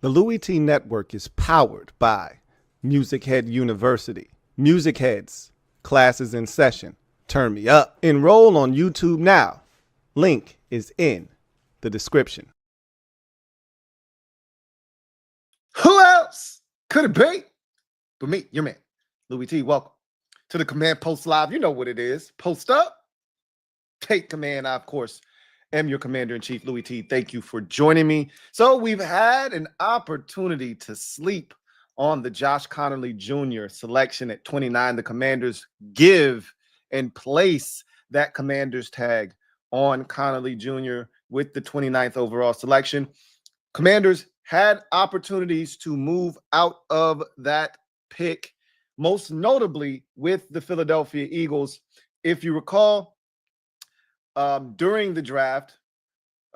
The Louie T Network is powered by MusicHead University. MusicHeads, classes in session. Turn me up. Enroll on YouTube now. Link is in the description. Who else could it be but me, your man, Louie T? Welcome to the Command Post Live. You know what it is. Post up, take command. I, of course, am your Commander-in-Chief, Louie T. Thank you for joining me. So we've had an opportunity to sleep on the Josh Conerly Jr. selection at 29. The Commanders give and place that Commanders tag on Conerly Jr. with the 29th overall selection. Commanders had opportunities to move out of that pick, most notably with the Philadelphia Eagles. If you recall, during the draft,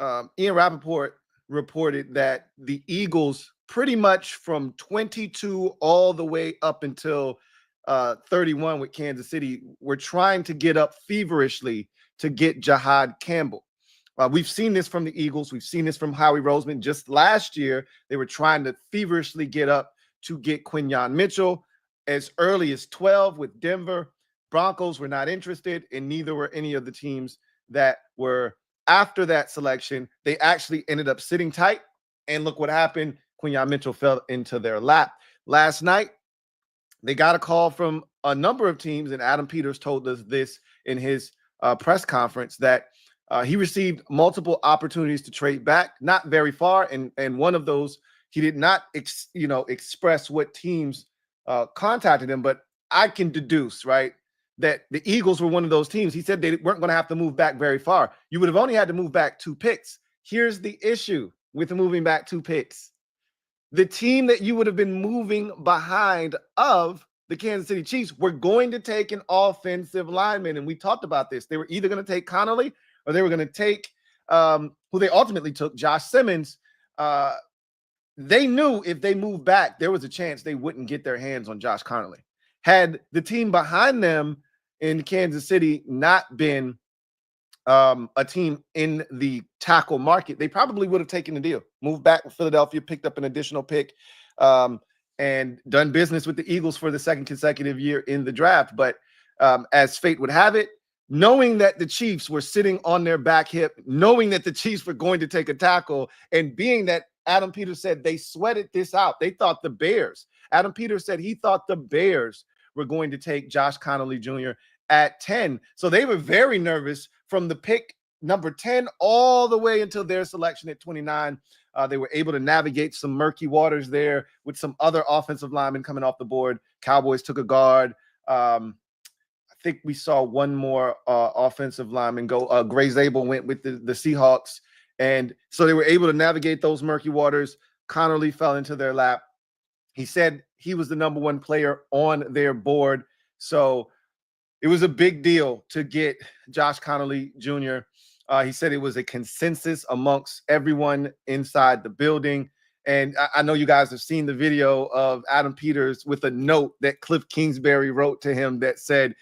Ian Rappaport reported that the Eagles pretty much from 22 all the way up until 31 with Kansas City were trying to get up feverishly to get Jahad Campbell. We've seen this from the Eagles. We've seen this from Howie Roseman. Just last year, they were trying to feverishly get up to get Quinyon Mitchell as early as 12 with Denver. Broncos were not interested, and neither were any of the teams that were after that selection. They actually ended up sitting tight, and look what happened. Quinyon Mitchell fell into their lap. Last night, they got a call from a number of teams, and Adam Peters told us this in his press conference, that he received multiple opportunities to trade back, not very far, and one of those he did not express what teams contacted him, but I can deduce, right, that the Eagles were one of those teams. He said they weren't going to have to move back very far. You would have only had to move back 2 picks. Here's the issue with moving back 2 picks. The team that you would have been moving behind of the Kansas City Chiefs were going to take an offensive lineman, and we talked about this. They were either going to take Conerly or they were going to take who they ultimately took, Josh Simmons. They knew if they moved back, there was a chance they wouldn't get their hands on Josh Conerly. Had the team behind them in Kansas City not been a team in the tackle market, they probably would have taken the deal, moved back with Philadelphia, picked up an additional pick, and done business with the Eagles for the second consecutive year in the draft. But as fate would have it, knowing that the Chiefs were sitting on their back hip, knowing that the Chiefs were going to take a tackle, and being that Adam Peters said they sweated this out, they thought the Bears, Adam Peters said he thought the Bears were going to take Josh Conerly Jr. at 10. So they were very nervous from the pick number 10 all the way until their selection at 29. They were able to navigate some murky waters there with some other offensive linemen coming off the board. Cowboys took a guard. I think we saw one more offensive lineman go. Gray Zabel went with the Seahawks. And so they were able to navigate those murky waters. Conerly fell into their lap. He said he was the number 1 player on their board. So it was a big deal to get Josh Conerly Jr. He said it was a consensus amongst everyone inside the building. And I know you guys have seen the video of Adam Peters with a note that Cliff Kingsbury wrote to him that said,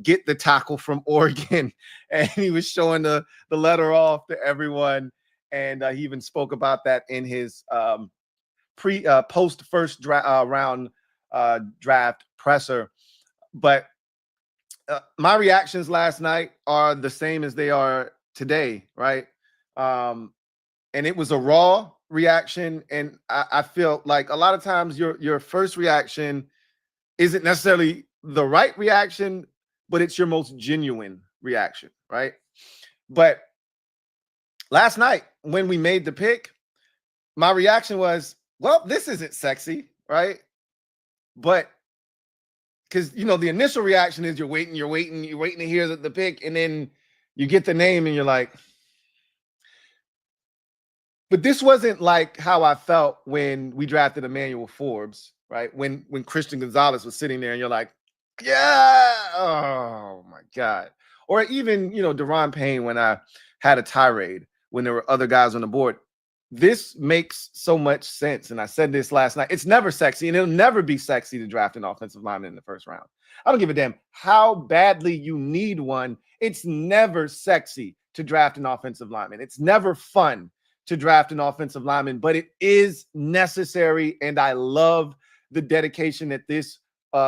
get the tackle from Oregon. And he was showing the letter off to everyone. And he even spoke about that in his post first round draft presser. But my reactions last night are the same as they are today, right? And it was a raw reaction, and I feel like a lot of times your first reaction isn't necessarily the right reaction, but it's your most genuine reaction, right? But last night when we made the pick, my reaction was, well, this isn't sexy, right? But because the initial reaction is you're waiting to hear the pick, and then you get the name and you're like, but this wasn't like how I felt when we drafted Emmanuel Forbes, right? When Christian Gonzalez was sitting there and you're like, yeah, oh my God. Or even, Deron Payne, when I had a tirade, when there were other guys on the board. This makes so much sense. And I said this last night. It's never sexy, and it'll never be sexy to draft an offensive lineman in the first round. I don't give a damn how badly you need one. It's never sexy to draft an offensive lineman. It's never fun to draft an offensive lineman, but it is necessary. And I love the dedication that this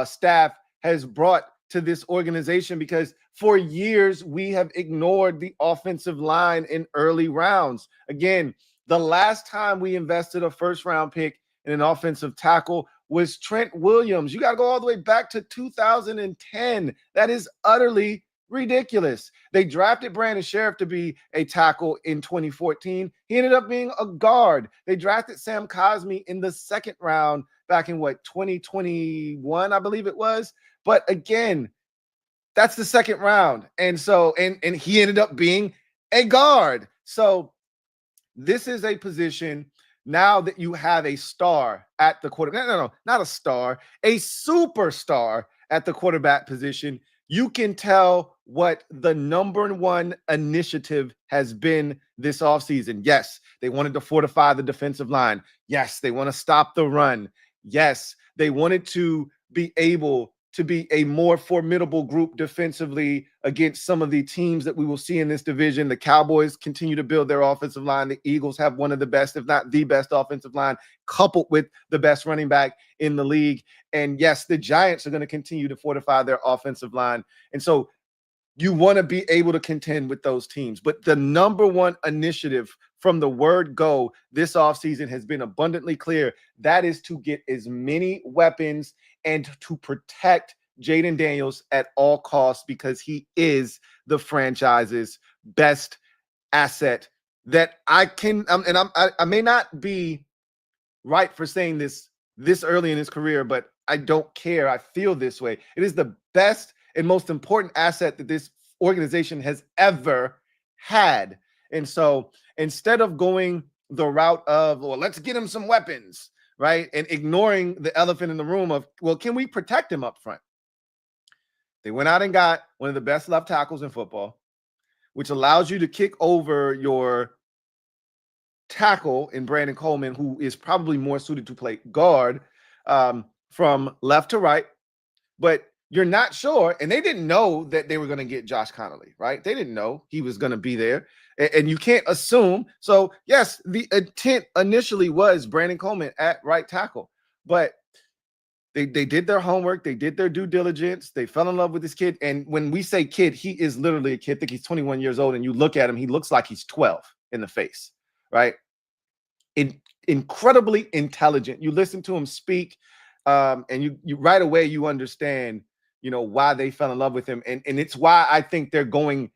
staff has brought to this organization, because for years we have ignored the offensive line in early rounds. Again, the last time we invested a first-round pick in an offensive tackle was Trent Williams. You got to go all the way back to 2010. That is utterly ridiculous. They drafted Brandon Sheriff to be a tackle in 2014. He ended up being a guard. They drafted Sam Cosmi in the second round back in 2021, I believe it was. But again, that's the second round. And so, and he ended up being a guard. So this is a position now that you have a star at the quarterback. No, not a star, a superstar at the quarterback position. You can tell what the number one initiative has been this offseason. Yes, they wanted to fortify the defensive line. Yes, they want to stop the run. Yes, they wanted to be able to be a more formidable group defensively against some of the teams that we will see in this division. The Cowboys continue to build their offensive line. The Eagles have one of the best, if not the best offensive line, coupled with the best running back in the league. And yes, the Giants are going to continue to fortify their offensive line. And so you want to be able to contend with those teams. But the number one initiative from the word go this offseason has been abundantly clear. That is to get as many weapons and to protect Jayden Daniels at all costs, because he is the franchise's best asset. That I can, I may not be right for saying this early in his career, but I don't care. I feel this way. It is the best and most important asset that this organization has ever had. And so instead of going the route of, well, let's get him some weapons, right, and ignoring the elephant in the room of, well, can we protect him up front? They went out and got one of the best left tackles in football, which allows you to kick over your tackle in Brandon Coleman, who is probably more suited to play guard, from left to right. But you're not sure, and they didn't know that they were going to get Josh Conerly, right? They didn't know he was going to be there, and you can't assume. So, yes, the intent initially was Brandon Coleman at right tackle, but they did their homework. They did their due diligence. They fell in love with this kid, and when we say kid, he is literally a kid. I think he's 21 years old, and you look at him, he looks like he's 12 in the face, right? Incredibly intelligent. You listen to him speak, and you right away you understand, why they fell in love with him. And it's why I think they're going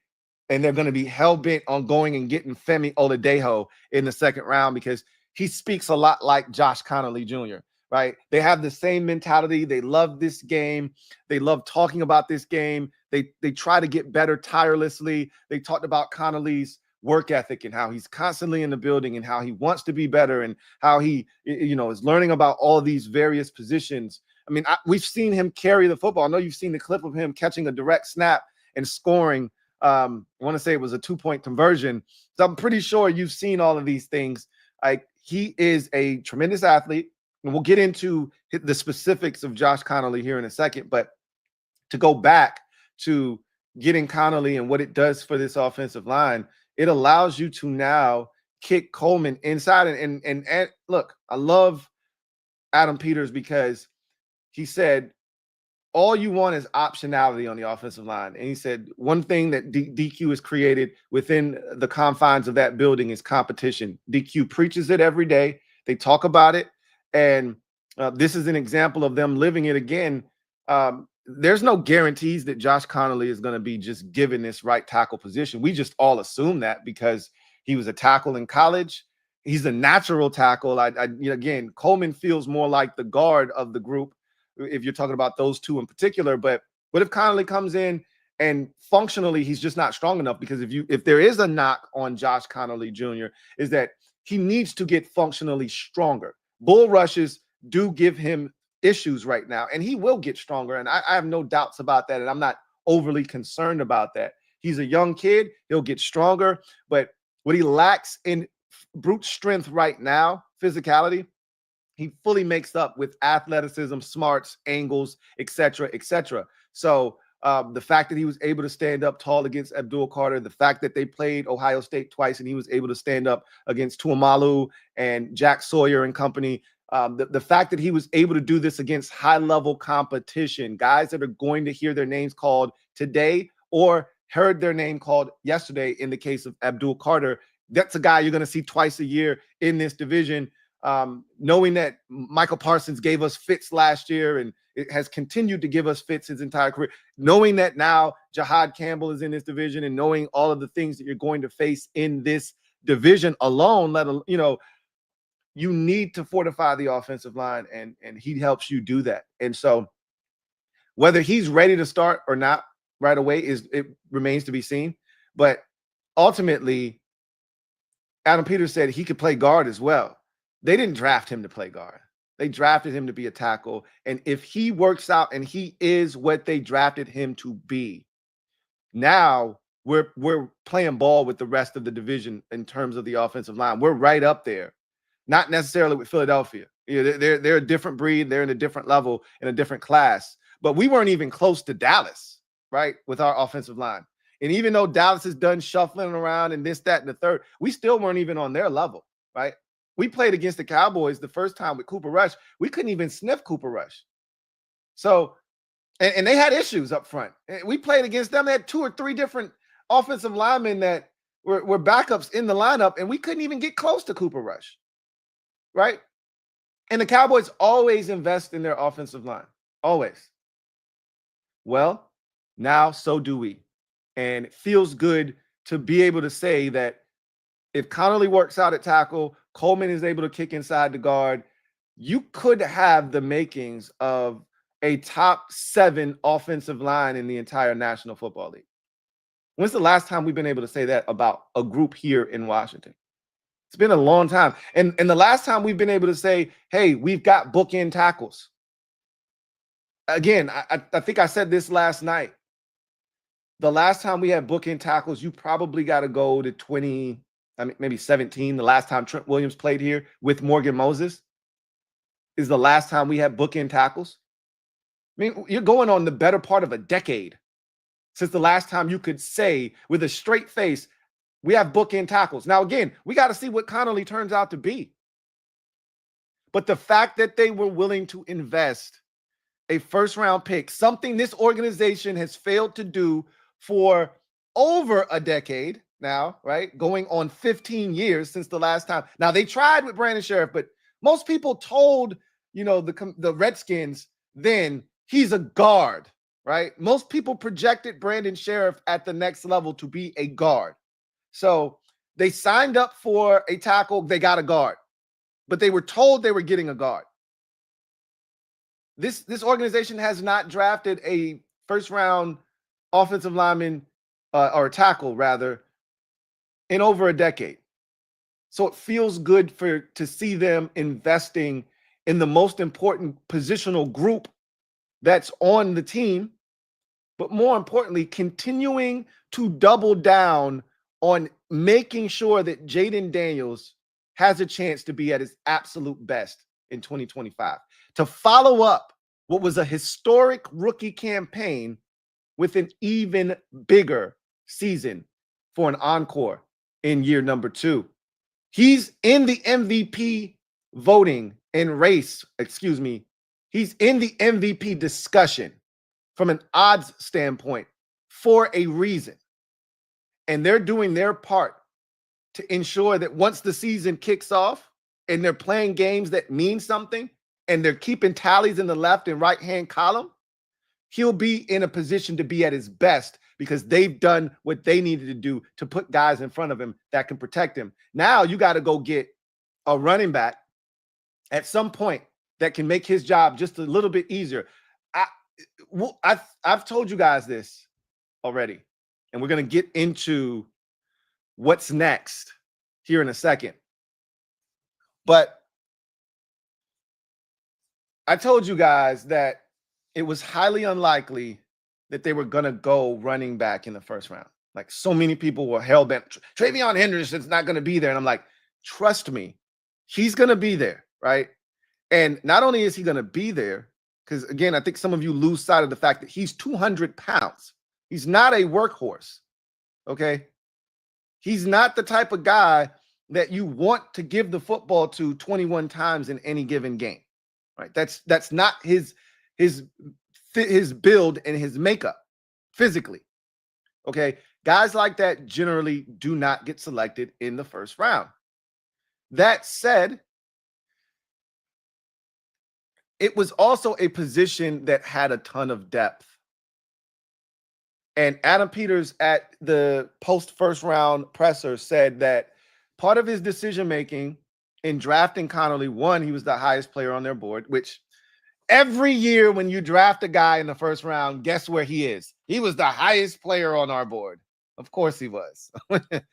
and they're going to be hell-bent on going and getting Femi Oladejo in the second round, because he speaks a lot like Josh Conerly Jr., right? They have the same mentality. They love this game. They love talking about this game. They try to get better tirelessly. They talked about Conerly's work ethic and how he's constantly in the building and how he wants to be better and how he, is learning about all these various positions. I mean, we've seen him carry the football. I know you've seen the clip of him catching a direct snap and scoring. I want to say it was a 2-point conversion. So I'm pretty sure you've seen all of these things. He is a tremendous athlete, and we'll get into the specifics of Josh Conerly here in a second. But to go back to getting Conerly and what it does for this offensive line, it allows you to now kick Coleman inside. And look, I love Adam Peters, because he said, all you want is optionality on the offensive line. And he said, one thing that DQ has created within the confines of that building is competition. DQ preaches it every day. They talk about it. And this is an example of them living it again. There's no guarantees that Josh Conerly is going to be just given this right tackle position. We just all assume that because he was a tackle in college. He's a natural tackle. Again, Coleman feels more like the guard of the group, if you're talking about those two in particular. But what if Conerly comes in and functionally he's just not strong enough? Because if there is a knock on Josh Conerly Jr., is that he needs to get functionally stronger. Bull rushes do give him issues right now, and he will get stronger. And I have no doubts about that. And I'm not overly concerned about that. He's a young kid. He'll get stronger. But what he lacks in brute strength right now, physicality, he fully makes up with athleticism, smarts, angles, etc., etc. So The fact that he was able to stand up tall against Abdul Carter, the fact that they played Ohio State twice and he was able to stand up against Tuamalu and Jack Sawyer and company. The fact that he was able to do this against high-level competition, guys that are going to hear their names called today or heard their name called yesterday in the case of Abdul Carter. That's a guy you're going to see twice a year in this division. Knowing that Michael Parsons gave us fits last year and it has continued to give us fits his entire career, knowing that now Jahad Campbell is in this division and knowing all of the things that you're going to face in this division alone, you need to fortify the offensive line, and he helps you do that. And so whether he's ready to start or not right away it remains to be seen. But ultimately, Adam Peters said he could play guard as well. They didn't draft him to play guard. They drafted him to be a tackle. And if he works out and he is what they drafted him to be, now we're playing ball with the rest of the division in terms of the offensive line. We're right up there, not necessarily with Philadelphia. They're a different breed. They're in a different level, in a different class. But we weren't even close to Dallas, right, with our offensive line. And even though Dallas is done shuffling around and this, that, and the third, we still weren't even on their level, right? We played against the Cowboys the first time with Cooper Rush. We couldn't even sniff Cooper Rush. So, and they had issues up front. We played against them. They had 2 or 3 different offensive linemen that were backups in the lineup, and we couldn't even get close to Cooper Rush, right? And the Cowboys always invest in their offensive line, always. Well, now so do we. And it feels good to be able to say that if Conerly works out at tackle, Coleman is able to kick inside the guard, you could have the makings of a top 7 offensive line in the entire National Football League. When's the last time we've been able to say that about a group here in Washington? It's been a long time. And the last time we've been able to say, hey, we've got bookend tackles. Again, I think I said this last night. The last time we had bookend tackles, you probably got to go to maybe 17. The last time Trent Williams played here with Morgan Moses is the last time we had bookend tackles. I mean, you're going on the better part of a decade since the last time you could say with a straight face, we have bookend tackles. Now, again, we got to see what Conerly turns out to be. But the fact that they were willing to invest a first-round pick, something this organization has failed to do for over a decade now, right? Going on 15 years since the last time. Now, they tried with Brandon Sheriff, but most people told, the Redskins then he's a guard, right? Most people projected Brandon Sheriff at the next level to be a guard. So they signed up for a tackle. They got a guard, but they were told they were getting a guard. This organization has not drafted a first-round offensive lineman or tackle, rather, in over a decade. So it feels good to see them investing in the most important positional group that's on the team, but more importantly, continuing to double down on making sure that Jayden Daniels has a chance to be at his absolute best in 2025, to follow up what was a historic rookie campaign with an even bigger season for an encore in year number 2. He's in the MVP voting and race, he's in the MVP discussion from an odds standpoint for a reason. And they're doing their part to ensure that once the season kicks off and they're playing games that mean something and they're keeping tallies in the left and right-hand column, he'll be in a position to be at his best because they've done what they needed to do to put guys in front of him that can protect him. Now you got to go get a running back at some point that can make his job just a little bit easier. I've told you guys this already, and we're going to get into what's next here in a second. But I told you guys that it was highly unlikely that they were going to go running back in the first round. Like, so many people were hell-bent. Travion Henderson's not going to be there. And I'm like, trust me, he's going to be there, right? And not only is he going to be there, because again, I think some of you lose sight of the fact that he's 200 pounds. He's not a workhorse. Okay. He's not the type of guy that you want to give the football to 21 times in any given game. Right? That's not his build and his makeup physically. Okay. Guys like that generally do not get selected in the first round. That said, it was also a position that had a ton of depth. And Adam Peters at the post first round presser said that part of his decision making in drafting Conerly, one, he was the highest player on their board, which every year when you draft a guy in the first round, guess where he is? He was the highest player on our board. Of course he was.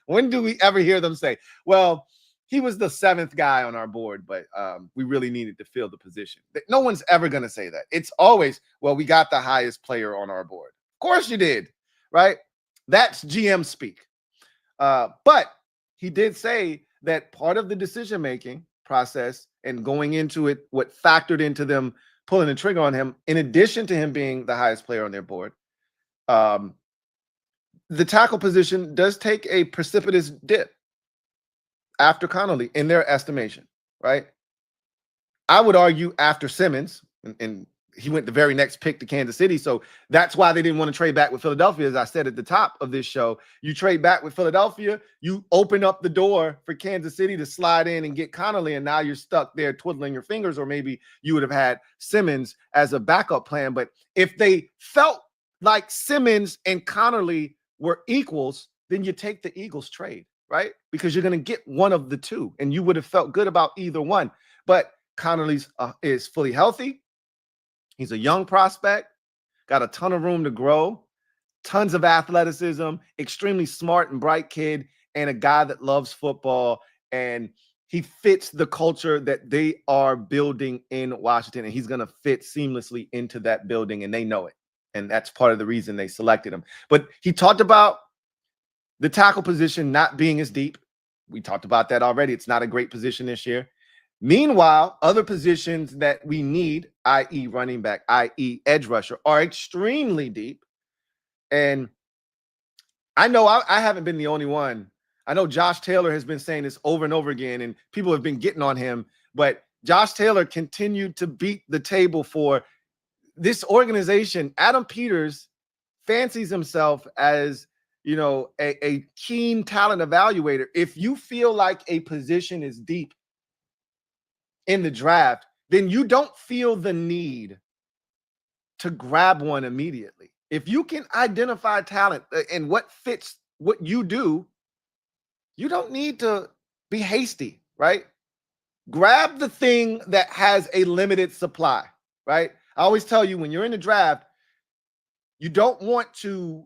When do we ever hear them say, well, he was the 7th guy on our board, but we really needed to fill the position? No one's ever going to say that. It's always, well, we got the highest player on our board. Of course you did, right? That's GM speak. But he did say that part of the decision-making process and going into it, what factored into them pulling the trigger on him, in addition to him being the highest player on their board, the tackle position does take a precipitous dip after Conerly in their estimation, right? I would argue after Simmons, and he went the very next pick to Kansas City. So that's why they didn't want to trade back with Philadelphia. As I said at the top of this show, you trade back with Philadelphia, you open up the door for Kansas City to slide in and get Conerly, and now you're stuck there twiddling your fingers, or maybe you would have had Simmons as a backup plan. But if they felt like Simmons and Conerly were equals, then you take the Eagles trade, right? Because you're going to get one of the two, and you would have felt good about either one. But Conerly's is fully healthy. He's a young prospect, got a ton of room to grow, tons of athleticism, extremely smart and bright kid, and a guy that loves football. And he fits the culture that they are building in Washington, and he's going to fit seamlessly into that building, and they know it. And that's part of the reason they selected him. But he talked about the tackle position not being as deep. We talked about that already. It's not a great position this year. Meanwhile, other positions that we need, i.e. running back, i.e. edge rusher, are extremely deep. And I know I haven't been the only one. I know Josh Taylor has been saying this over and over again, and people have been getting on him. But Josh Taylor continued to beat the table for this organization. Adam Peters fancies himself as, you know, a keen talent evaluator. If you feel like a position is deep in the draft, then you don't feel the need to grab one immediately. If you can identify talent and what fits what you do, you don't need to be hasty, right? Grab the thing that has a limited supply, right? I always tell you, when you're in the draft, you don't want to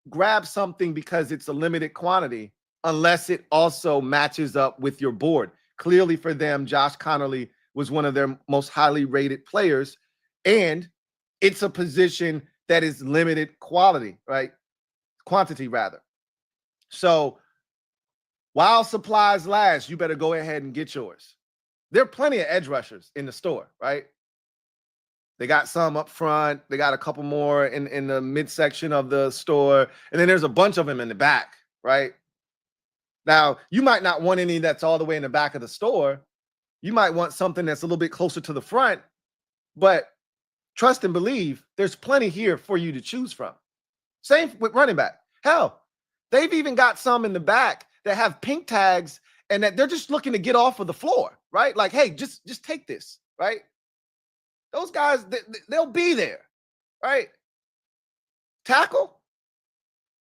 grab something because it's a limited quantity unless it also matches up with your board. Clearly for them, Josh Conerly was one of their most highly rated players, and it's a position that is limited quality, right? Quantity, rather. So while supplies last, you better go ahead and get yours. There are plenty of edge rushers in the store, right? They got some up front. They got a couple more in the midsection of the store. And then there's a bunch of them in the back, right? Now, you might not want any that's all the way in the back of the store. You might want something that's a little bit closer to the front. But trust and believe, there's plenty here for you to choose from. Same with running back. Hell, they've even got some in the back that have pink tags and that they're just looking to get off of the floor, right? Like, hey, just take this, right? Those guys, they'll be there, right? Tackle,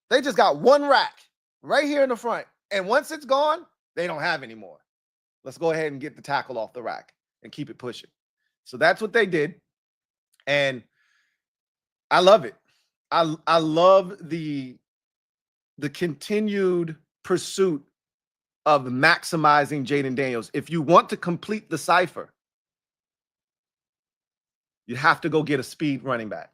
they just got one rack right here in the front. And once it's gone, they don't have any more. Let's go ahead and get the tackle off the rack and keep it pushing. So that's what they did. And I love it. I love the continued pursuit of maximizing Jayden Daniels. If you want to complete the cipher, you have to go get a speed running back.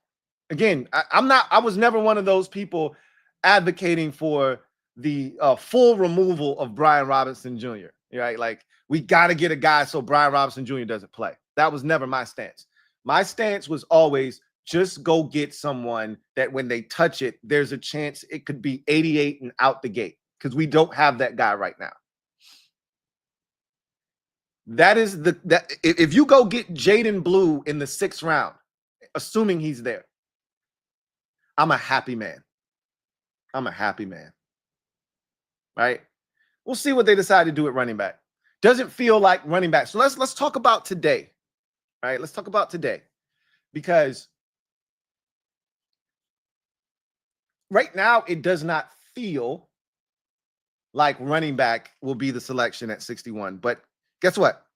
Again, I was never one of those people advocating for the full removal of Brian Robinson Jr. Right? Like, we got to get a guy so Brian Robinson Jr. doesn't play. That was never my stance. My stance was always just go get someone that when they touch it, there's a chance it could be 88 and out the gate, because we don't have that guy right now. That is that if you go get Jayden Blue in the 6th round, assuming he's there, I'm a happy man. I'm a happy man. Right? We'll see what they decide to do at running back. Doesn't feel like running back. So let's talk about today. All right, let's talk about today, because right now it does not feel like running back will be the selection at 61. But guess what?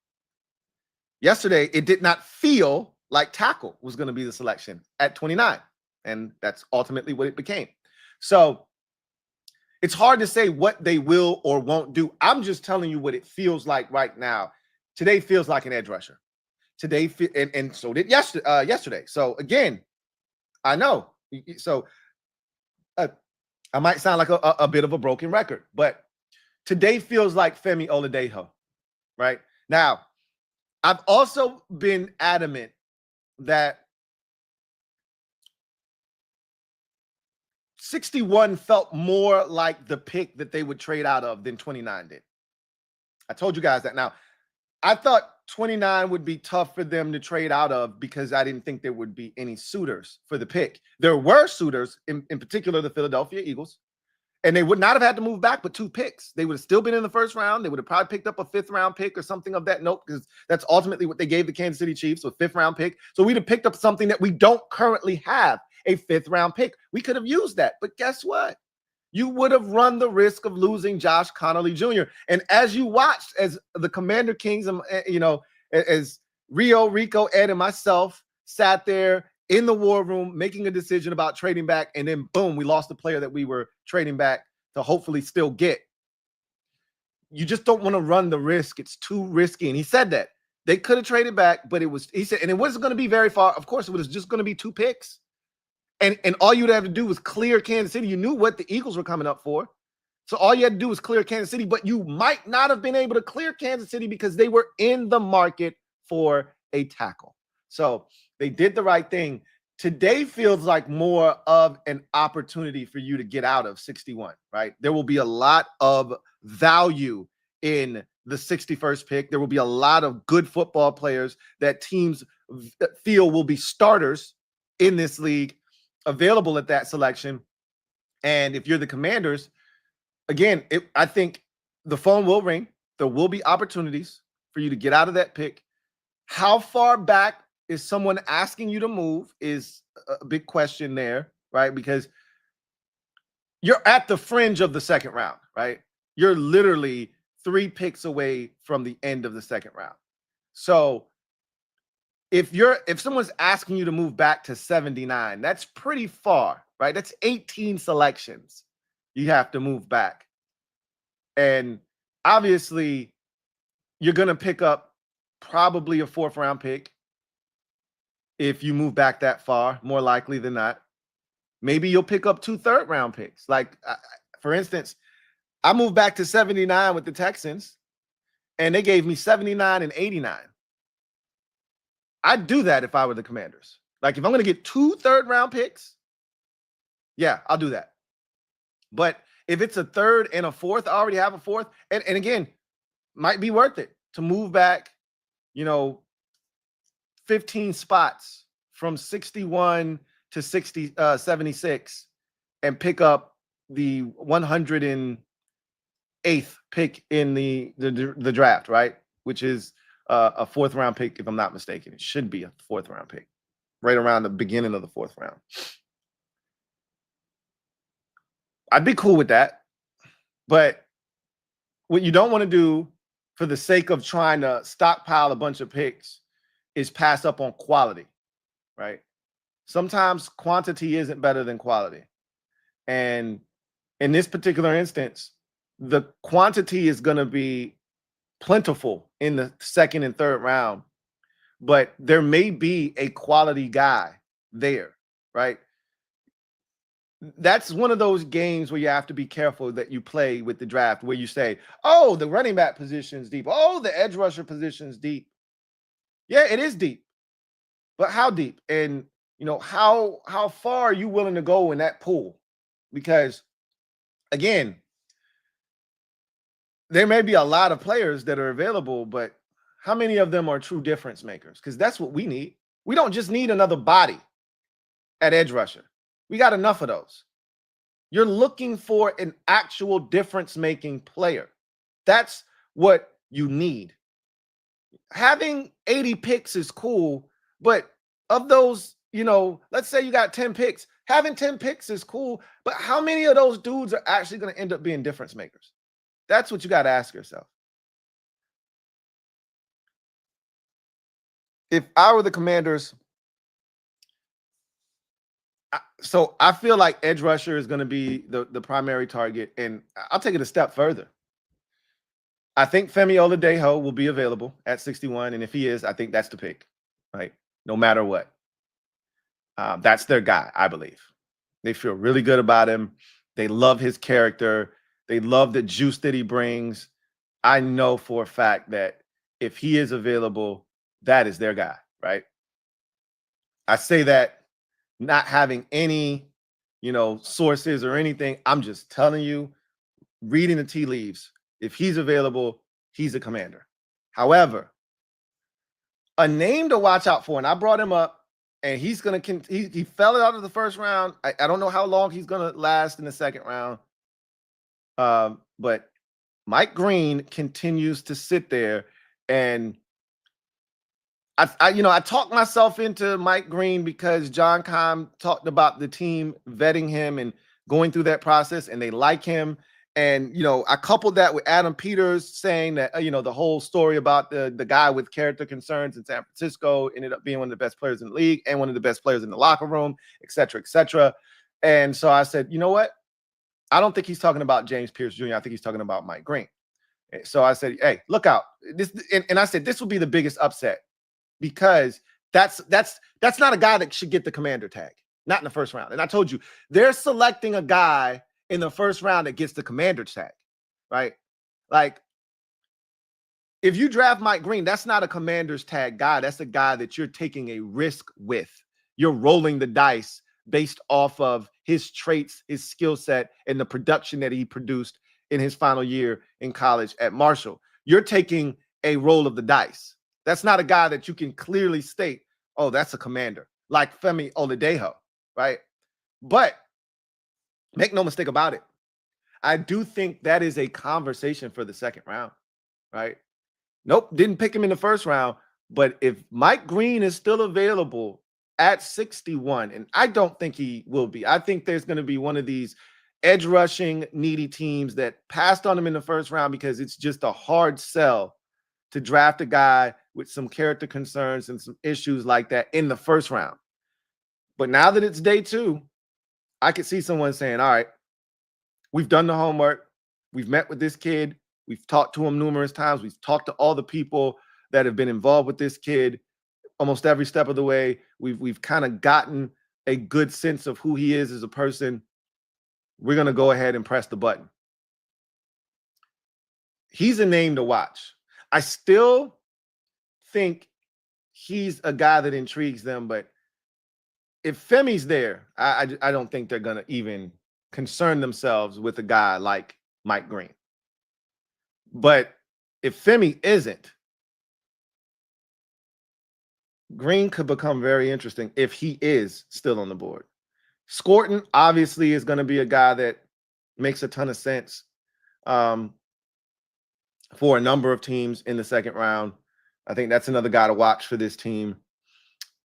Yesterday, it did not feel like tackle was going to be the selection at 29. And that's ultimately what it became. So it's hard to say what they will or won't do. I'm just telling you what it feels like right now. Today feels like an edge rusher. Today, and so did yesterday. So again, I know. So I might sound like a bit of a broken record, but today feels like Femi Oladejo, right? Now, I've also been adamant that 61 felt more like the pick that they would trade out of than 29 did. I told you guys that. Now, I thought 29 would be tough for them to trade out of because I didn't think there would be any suitors for the pick. There were suitors, in particular the Philadelphia Eagles, and they would not have had to move back but 2 picks. They would have still been in the 1st round. They would have probably picked up a 5th round pick or something of that note, because that's ultimately what they gave the Kansas City Chiefs, a 5th round pick. So we'd have picked up something that we don't currently have, a 5th round pick. We could have used that. But guess what? You would have run the risk of losing Josh Conerly Jr. And as you watched, as the Commander Kings, as Rio, Rico, Ed, and myself sat there in the war room making a decision about trading back, and then boom, we lost the player that we were trading back to hopefully still get. You just don't want to run the risk. It's too risky. And he said that. They could have traded back, but he said, and it wasn't going to be very far. Of course, it was just going to be 2 picks. And all you'd have to do was clear Kansas City. You knew what the Eagles were coming up for. So all you had to do was clear Kansas City, but you might not have been able to clear Kansas City because they were in the market for a tackle. So they did the right thing. Today feels like more of an opportunity for you to get out of 61, right? There will be a lot of value in the 61st pick. There will be a lot of good football players that teams feel will be starters in this league available at that selection. And if you're the Commanders, again, I think the phone will ring. There will be opportunities for you to get out of that pick. How far back is someone asking you to move is a big question there, right? Because you're at the fringe of the 2nd round, right? You're literally 3 picks away from the end of the 2nd round. So if someone's asking you to move back to 79, that's pretty far, right? That's 18 selections you have to move back. And obviously, you're going to pick up probably a 4th round pick if you move back that far, more likely than not. Maybe you'll pick up 2 3rd round picks. Like, for instance, I moved back to 79 with the Texans, and they gave me 79 and 89. I'd do that if I were the Commanders. Like, if I'm going to get 2 3rd round picks, yeah, I'll do that. But if it's a 3rd and a 4th, I already have a 4th. And again, might be worth it to move back, 15 spots from 61 to 76 and pick up the 108th pick in the draft, right? Which is a 4th round pick, if I'm not mistaken. It should be a 4th round pick, right around the beginning of the 4th round. I'd be cool with that. But what you don't want to do for the sake of trying to stockpile a bunch of picks is pass up on quality, right? Sometimes quantity isn't better than quality. And in this particular instance, the quantity is going to be plentiful in the 2nd and 3rd round, but there may be a quality guy there, right? That's one of those games where you have to be careful that you play with the draft, where you say, oh, the running back position's deep. Oh, the edge rusher position's deep. Yeah, it is deep. but how deep? And how far are you willing to go in that pool? Because again, there may be a lot of players that are available, but how many of them are true difference makers? Because that's what we need. We don't just need another body at edge rusher. We got enough of those. You're looking for an actual difference-making player. That's what you need. Having 80 picks is cool, but of those, let's say you got 10 picks. Having 10 picks is cool, but how many of those dudes are actually going to end up being difference makers? That's what you got to ask yourself. If I were the Commanders, so I feel like edge rusher is going to be the primary target, and I'll take it a step further. I think Femi Oladejo will be available at 61, and if he is, I think that's the pick, right? No matter what. That's their guy, I believe. They feel really good about him. They love his character. They love the juice that he brings. I know for a fact that if he is available, that is their guy, right? I say that not having any, sources or anything. I'm just telling you, reading the tea leaves. If he's available, he's a Commander. However, a name to watch out for, and I brought him up, and he's going to, he fell out of the first round. I don't know how long he's going to last in the second round. But Mike Green continues to sit there, and I talked myself into Mike Green because John Keim talked about the team vetting him and going through that process, and they like him. And, I coupled that with Adam Peters saying that, the whole story about the guy with character concerns in San Francisco ended up being one of the best players in the league and one of the best players in the locker room, et cetera, et cetera. And so I said, you know what? I don't think he's talking about James Pierce Jr. I think he's talking about Mike Green. So I said, hey, look out. And I said, this will be the biggest upset, because that's not a guy that should get the Commander tag, not in the first round. And I told you, they're selecting a guy in the first round that gets the Commander tag, right? Like, if you draft Mike Green, that's not a Commander's tag guy. That's a guy that you're taking a risk with. You're rolling the dice based off of his traits, his skill set, and the production that he produced in his final year in college at Marshall. You're taking a roll of the dice. That's not a guy that you can clearly state, oh, that's a Commander, like Femi Oladejo, right? But make no mistake about it, I do think that is a conversation for the second round, right? Nope, didn't pick him in the first round. But if Mike Green is still available at 61, and I don't think he will be, I think there's going to be one of these edge rushing needy teams that passed on him in the first round because it's just a hard sell to draft a guy with some character concerns and some issues like that in the first round. But now that it's day two, I could see someone saying, all right, we've done the homework. We've met with this kid. We've talked to him numerous times. We've talked to all the people that have been involved with this kid almost every step of the way. We've kind of gotten a good sense of who he is as a person. We're going to go ahead and press the button. He's a name to watch. I still think he's a guy that intrigues them, but if Femi's there, I don't think they're going to even concern themselves with a guy like Mike Green. But if Femi isn't, Green could become very interesting if he is still on the board. Scorton obviously is going to be a guy that makes a ton of sense for a number of teams in the second round. I think that's another guy to watch for this team.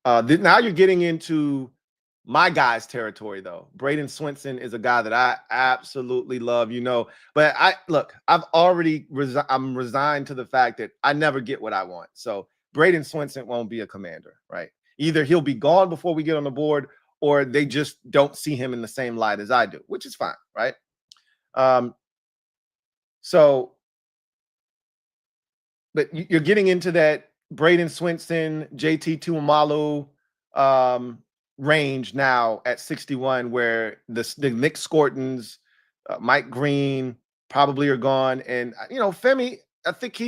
Now you're getting into my guy's territory, though. Braden Swinson is a guy that I absolutely love, But I'm resigned to the fact that I never get what I want. So Braden Swinson won't be a Commander, right? Either he'll be gone before we get on the board, or they just don't see him in the same light as I do, which is fine, right? But you're getting into that Braden Swinson, JT Tuimalu range now at 61, where the Nick Scortons, Mike Green probably are gone. And, Femi, I think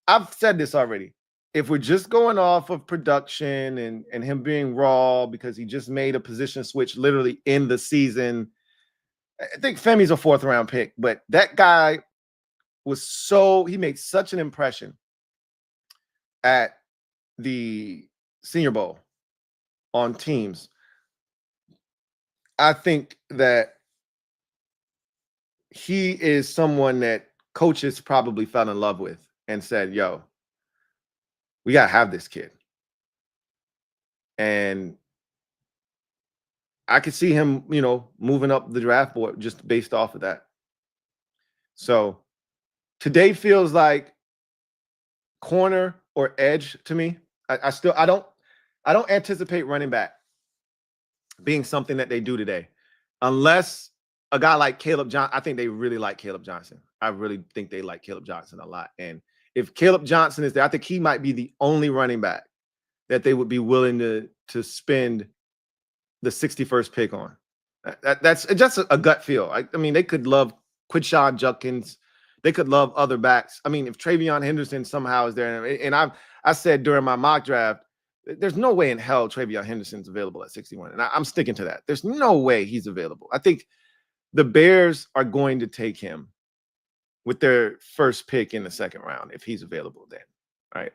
I've said this already. if we're just going off of production and him being raw because he just made a position switch literally in the season, I think Femi's a 4th round pick, but that guy he made such an impression at the Senior Bowl on teams. I think that he is someone that coaches probably fell in love with and said, yo, we got to have this kid. And I could see him, moving up the draft board just based off of that. So today feels like corner or edge to me. I don't anticipate running back being something that they do today, unless a guy like Caleb Johnson. I think they really like Caleb Johnson. I really think they like Caleb Johnson a lot. And if Caleb Johnson is there, I think he might be the only running back that they would be willing to spend the 61st pick on. That's just a gut feel. I mean, they could love Quinshon Judkins. They could love other backs. I mean, if Travion Henderson somehow is there, and I said during my mock draft, there's no way in hell Travion Henderson's available at 61. And I'm sticking to that. There's no way he's available. I think the Bears are going to take him with their first pick in the 2nd round if he's available then, right?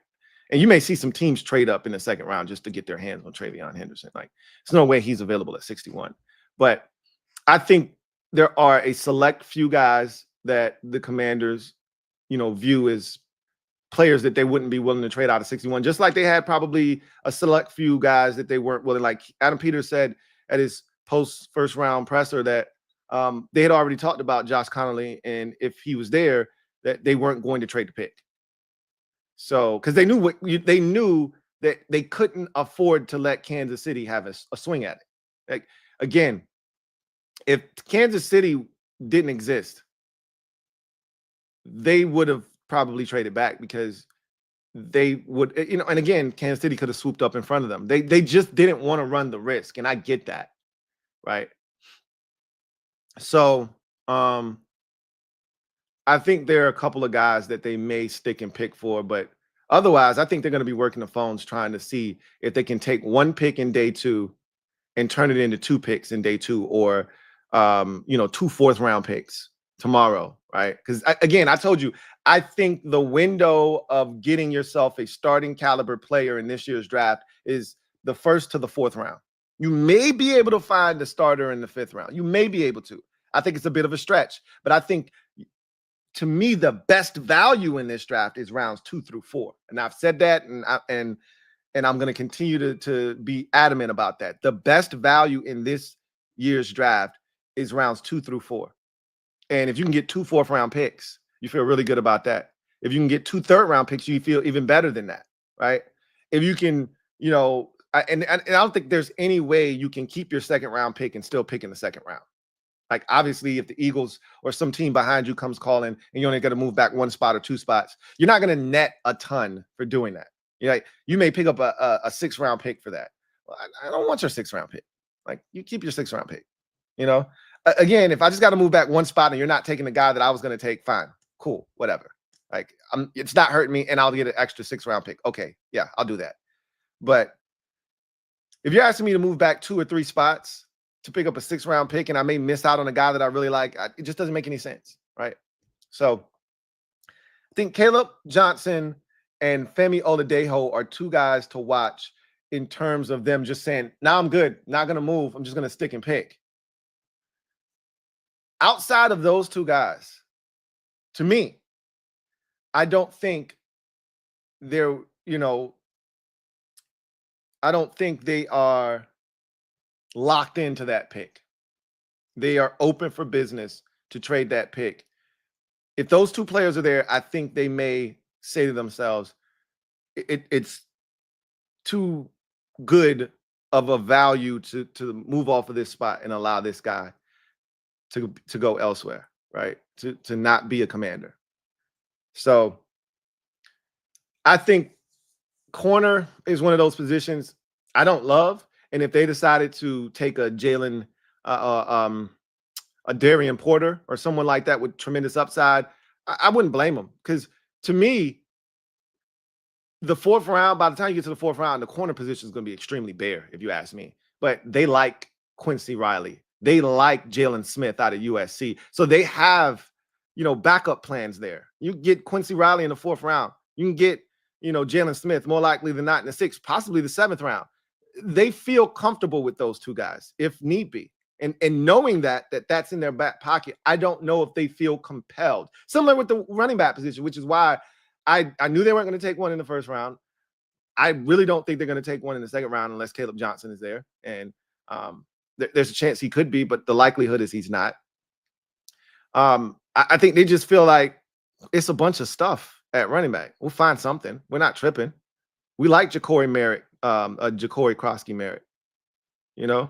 And you may see some teams trade up in the 2nd round just to get their hands on Travion Henderson. Like, there's no way he's available at 61. But I think there are a select few guys that the Commanders, view as players that they wouldn't be willing to trade out of 61, just like they had probably a select few guys that they weren't willing. Like Adam Peters said at his post-first round presser that they had already talked about Josh Conerly, and if he was there, that they weren't going to trade the pick. So, because they knew that they couldn't afford to let Kansas City have a swing at it. Like, again, if Kansas City didn't exist, they would have probably traded back because they would, and again, Kansas City could have swooped up in front of them. They just didn't want to run the risk, and I get that, right? So, I think there are a couple of guys that they may stick and pick for, but otherwise, I think they're going to be working the phones trying to see if they can take one pick in day 2 and turn it into 2 picks in day 2, or 2 4th round picks tomorrow, right? Because again, I told you, I think the window of getting yourself a starting caliber player in this year's draft is the 1st to the 4th round. You may be able to find the starter in the 5th round. You may be able to. I think it's a bit of a stretch, but I think, to me, the best value in this draft is rounds 2 through 4. And I've said that, and I'm going to continue to be adamant about that. The best value in this year's draft is rounds 2 through 4. And if you can get 2 4th round picks, you feel really good about that. If you can get 2 3rd round picks, you feel even better than that, right? If you can, and I don't think there's any way you can keep your 2nd round pick and still pick in the 2nd round. Like, obviously, if the Eagles or some team behind you comes calling and you only got to move back 1 spot or 2 spots, you're not going to net a ton for doing that. You may pick up a 6th round pick for that. Well, I don't want your 6th round pick. Like, you keep your 6th round pick. Again, if I just got to move back 1 spot and you're not taking the guy that I was going to take, fine, cool, whatever. Like, it's not hurting me, and I'll get an extra 6th round pick. Okay, yeah, I'll do that. But if you're asking me to move back 2 or 3 spots to pick up a 6th round pick, and I may miss out on a guy that I really like, it just doesn't make any sense, right? So I think Caleb Johnson and Femi Oladejo are 2 guys to watch in terms of them just saying, "Now I'm good, not going to move. I'm just going to stick and pick." Outside of those 2 guys, to me, I don't think they're, I don't think they are locked into that pick. They are open for business to trade that pick. If those 2 players are there, I think they may say to themselves, it's too good of a value to move off of this spot and allow this guy to go elsewhere, right? To not be a Commander. So I think corner is one of those positions I don't love. And if they decided to take a Jaylen, a Darian Porter or someone like that with tremendous upside, I wouldn't blame them. Because to me, the fourth round, by the time you get to the fourth round, the corner position is going to be extremely bare, if you ask me. But they like Quincy Riley. They like Jalen Smith out of USC. So they have, backup plans there. You get Quincy Riley in the fourth round. You can get, Jalen Smith more likely than not in the sixth, possibly the seventh round. They feel comfortable with those two guys if need be. And knowing that's in their back pocket, I don't know if they feel compelled. Similar with the running back position, which is why I knew they weren't going to take one in the first round. I really don't think they're going to take one in the second round unless Caleb Johnson is there. And there's a chance he could be, but the likelihood is he's not. I think they just feel like it's a bunch of stuff at running back. We'll find something. We're not tripping. We like Ja'Cory Krosky Merritt.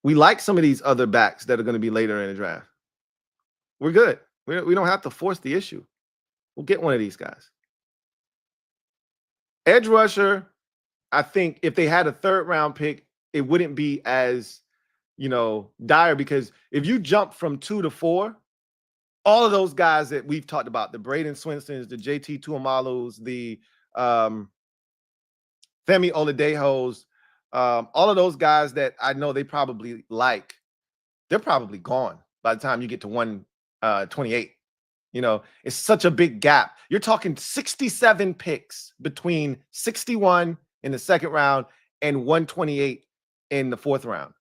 We like some of these other backs that are going to be later in the draft. We're good. We don't have to force the issue. We'll get one of these guys. Edge rusher, I think if they had a third round pick, it wouldn't be as, dire, because if you jump from 2 to 4, all of those guys that we've talked about, the Braden Swinstons, the JT Tuimalus, the Femi Oladejos, all of those guys that I know they probably like, they're probably gone by the time you get to 128. It's such a big gap. You're talking 67 picks between 61 in the second round and 128 in the fourth round.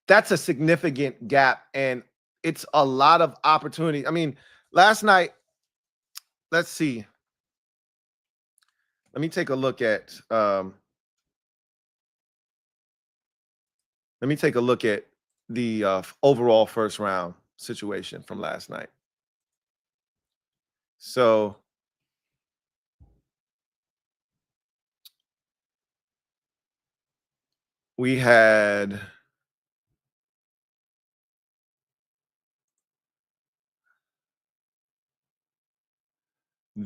That's a significant gap, and it's a lot of opportunity. I mean, last night, let's see. Let me take a look at the overall first round situation from last night. So we had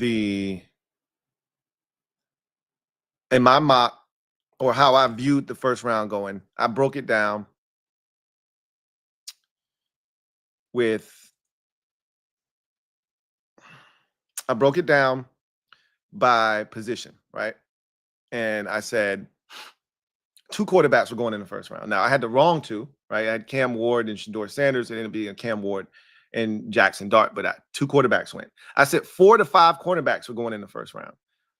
in my mock, or how I viewed the first round going, I broke it down by position, right? And I said 2 quarterbacks were going in the first round. Now, I had the wrong 2, right? I had Cam Ward and Shedeur Sanders. It ended up being Cam Ward and Jackson Dart, but 2 quarterbacks went. I said 4 to 5 cornerbacks were going in the first round.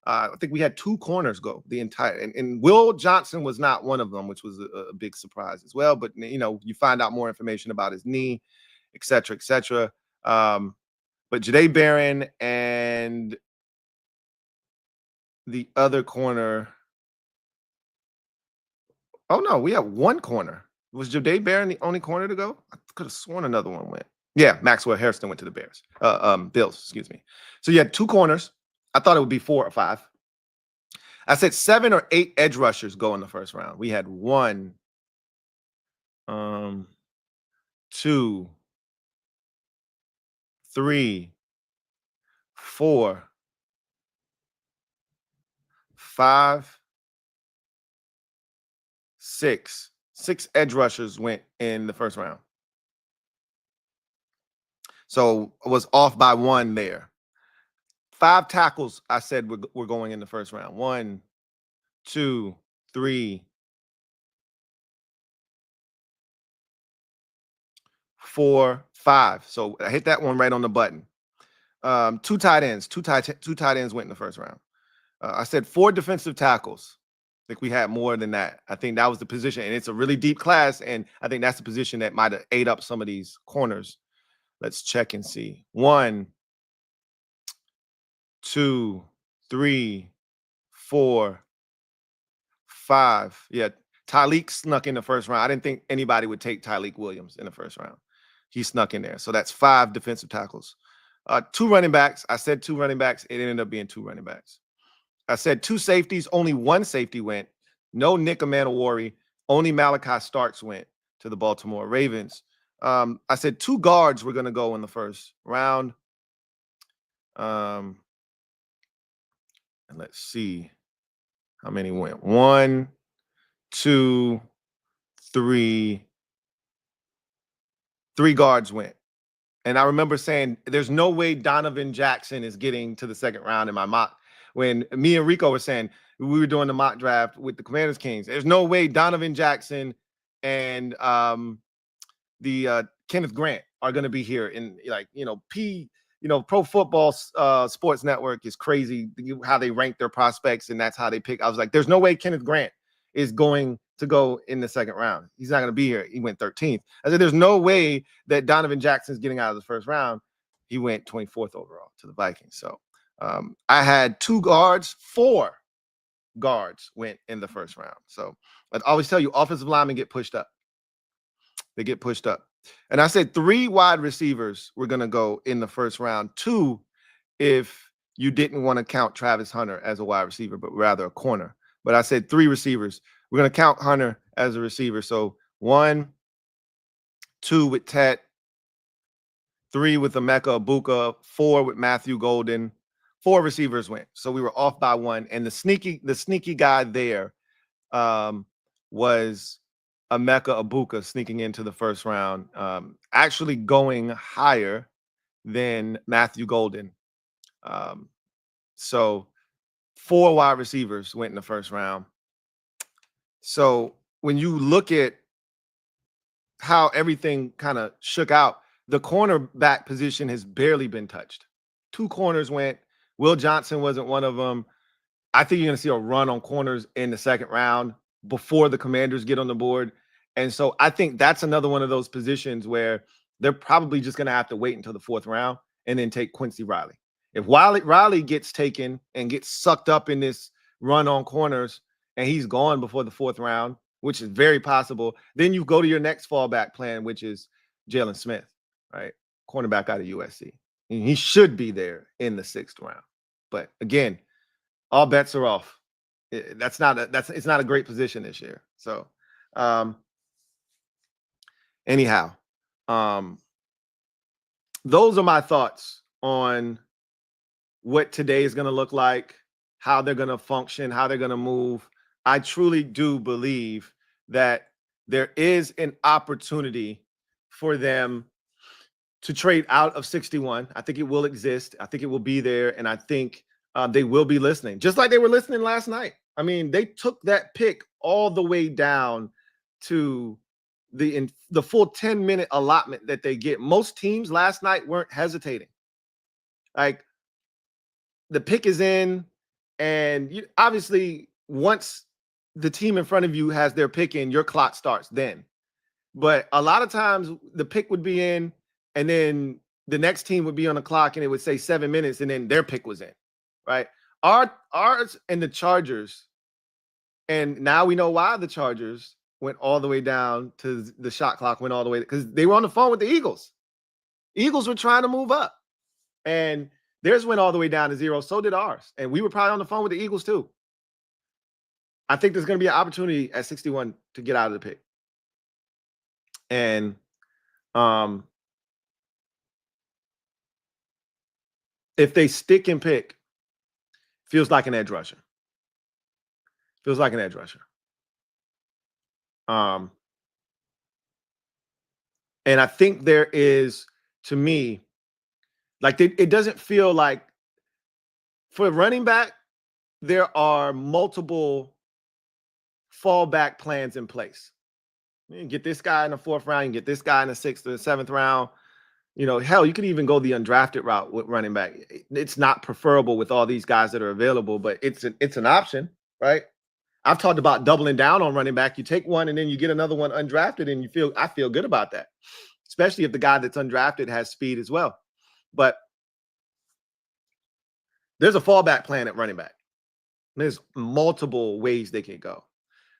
I think we had 2 corners go the entire, and Will Johnson was not one of them, which was a big surprise as well. But, you find out more information about his knee, et cetera, et cetera. But Jahdae Barron and the other corner. Oh, no, we have 1 corner. Was Jahdae Barron the only corner to go? I could have sworn another one went. Yeah, Maxwell Hairston went to the Bills, excuse me. So you had 2 corners. I thought it would be 4 or 5. I said 7 or 8 edge rushers go in the first round. We had 1, 2, 3, 4, 5, 6. 6 edge rushers went in the first round. So I was off by 1 there. 5 tackles, I said, were going in the first round. 1, 2, 3, 4, 5. So I hit that one right on the button. 2 tight ends. 2 tight ends went in the first round. I said 4 defensive tackles. I think we had more than that. I think that was the position, and it's a really deep class, and I think that's the position that might have ate up some of these corners. Let's check and see. 1, 2, 3, 4, 5. Yeah, Tyleek snuck in the first round. I didn't think anybody would take Tyleek Williams in the first round. He snuck in there. So that's 5 defensive tackles. 2 running backs. I said 2 running backs. It ended up being 2 running backs. I said 2 safeties. Only 1 safety went. No Nick Amanawari. Only Malachi Starks went to the Baltimore Ravens. I said 2 guards were going to go in the first round. And let's see how many went. 1, 2, 3. 3 guards went. And I remember saying, there's no way Donovan Jackson is getting to the second round in my mock. when me and Rico were saying we were doing the mock draft with the Commanders Kings. There's no way Donovan Jackson and Kenneth Grant are going to be here. In Pro Football Sports Network is crazy how they rank their prospects, and that's how they pick. I was like, there's no way Kenneth Grant is going to go in the second round. He's not going to be here. He went 13th. I said, there's no way that Donovan Jackson's getting out of the first round. He went 24th overall to the Vikings. So I had 4 guards went in the first round. So I always tell you, offensive linemen get pushed up. They get pushed up. And I said 3 wide receivers were going to go in the first round. 2, if you didn't want to count Travis Hunter as a wide receiver, but rather a corner. But I said 3 receivers. We're going to count Hunter as a receiver. So 1, 2 with Tet, 3 with Emeka Egbuka, 4 with Matthew Golden. 4 receivers went. So we were off by 1. And the sneaky guy there was Emeka Egbuka sneaking into the first round, actually going higher than Matthew Golden. So 4 wide receivers went in the first round. So when you look at how everything kind of shook out, the cornerback position has barely been touched. 2 corners went. Will Johnson wasn't one of them. I think you're going to see a run on corners in the second round before the Commanders get on the board. And so I think that's another one of those positions where they're probably just going to have to wait until the 4th round and then take Quincy Riley. If Riley gets taken and gets sucked up in this run on corners and he's gone before the 4th round, which is very possible, then you go to your next fallback plan, which is Jaylen Smith, right? Cornerback out of USC. And he should be there in the 6th round. But again, all bets are off. It's not a great position this year. So anyhow, those are my thoughts on what today is going to look like, how they're going to function, how they're going to move. I truly do believe that there is an opportunity for them to trade out of 61. I think it will exist. I think it will be there. And I think they will be listening, just like they were listening last night. I mean, they took that pick all the way down to the full 10-minute allotment that they get. Most teams last night weren't hesitating. Like, the pick is in, and obviously once the team in front of you has their pick in, your clock starts then. But a lot of times the pick would be in, and then the next team would be on the clock, and it would say 7 minutes, and then their pick was in, right? Ours and the Chargers, and now we know why the Chargers went all the way down to the shot clock, went all the way, because they were on the phone with the Eagles. Eagles were trying to move up, and theirs went all the way down to 0. So did ours. And we were probably on the phone with the Eagles too. I think there's going to be an opportunity at 61 to get out of the pick. And if they stick and pick, feels like an edge rusher. Feels like an edge rusher. And I think there is, to me, like, it doesn't feel like, for running back, there are multiple fallback plans in place. You can get this guy in the 4th round, you can get this guy in the 6th or the 7th round. Hell, you could even go the undrafted route with running back. It's not preferable with all these guys that are available, but it's an option, right? I've talked about doubling down on running back. You take one and then you get another one undrafted, and I feel good about that, especially if the guy that's undrafted has speed as well. But there's a fallback plan at running back. There's multiple ways they can go.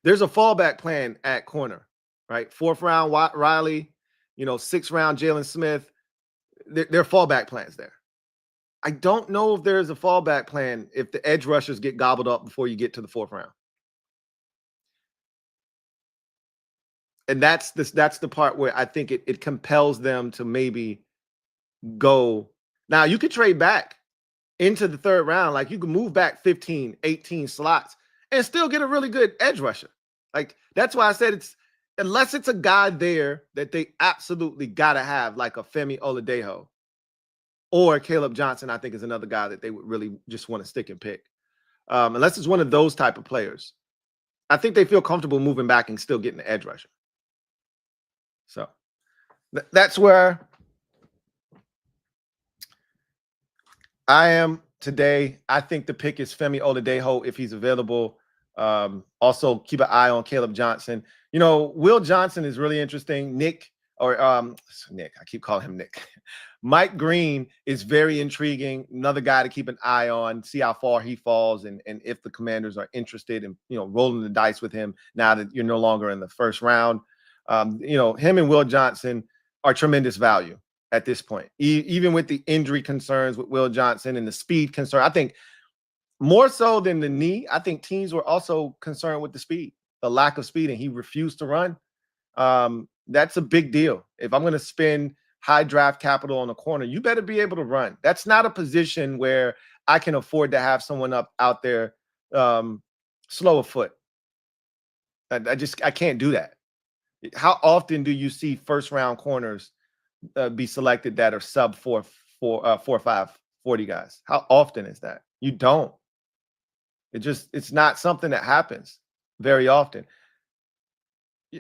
There's a fallback plan at corner, right? 4th round Riley, 6th round Jaylen Smith. There are fallback plans there. I don't know if there's a fallback plan if the edge rushers get gobbled up before you get to the 4th round. And that's the part where I think it compels them to maybe go. Now, you could trade back into the 3rd round. Like, you can move back 15, 18 slots and still get a really good edge rusher. Like, that's why I said unless it's a guy there that they absolutely got to have, like a Femi Oladejo or Caleb Johnson, I think is another guy that they would really just want to stick and pick. unless it's one of those type of players, I think they feel comfortable moving back and still getting the edge rusher. So that's where I am today. I think the pick is Femi Oladejo if he's available. Also, keep an eye on Caleb Johnson. You know, Will Johnson is really interesting. Nick, I keep calling him Nick. Mike Green is very intriguing. Another guy to keep an eye on, see how far he falls, and if the Commanders are interested in, you know, rolling the dice with him now that you're no longer in the first round. You know, him and Will Johnson are tremendous value at this point, even with the injury concerns with Will Johnson and the speed concern. I think more so than the knee, I think teams were also concerned with the speed, the lack of speed, and he refused to run. That's a big deal. If I'm going to spend high draft capital on a corner, you better be able to run. That's not a position where I can afford to have someone out there slow of foot. I can't do that. How often do you see first round corners be selected that are sub 4.5 40 guys? How often is that? You don't. It's not something that happens very often.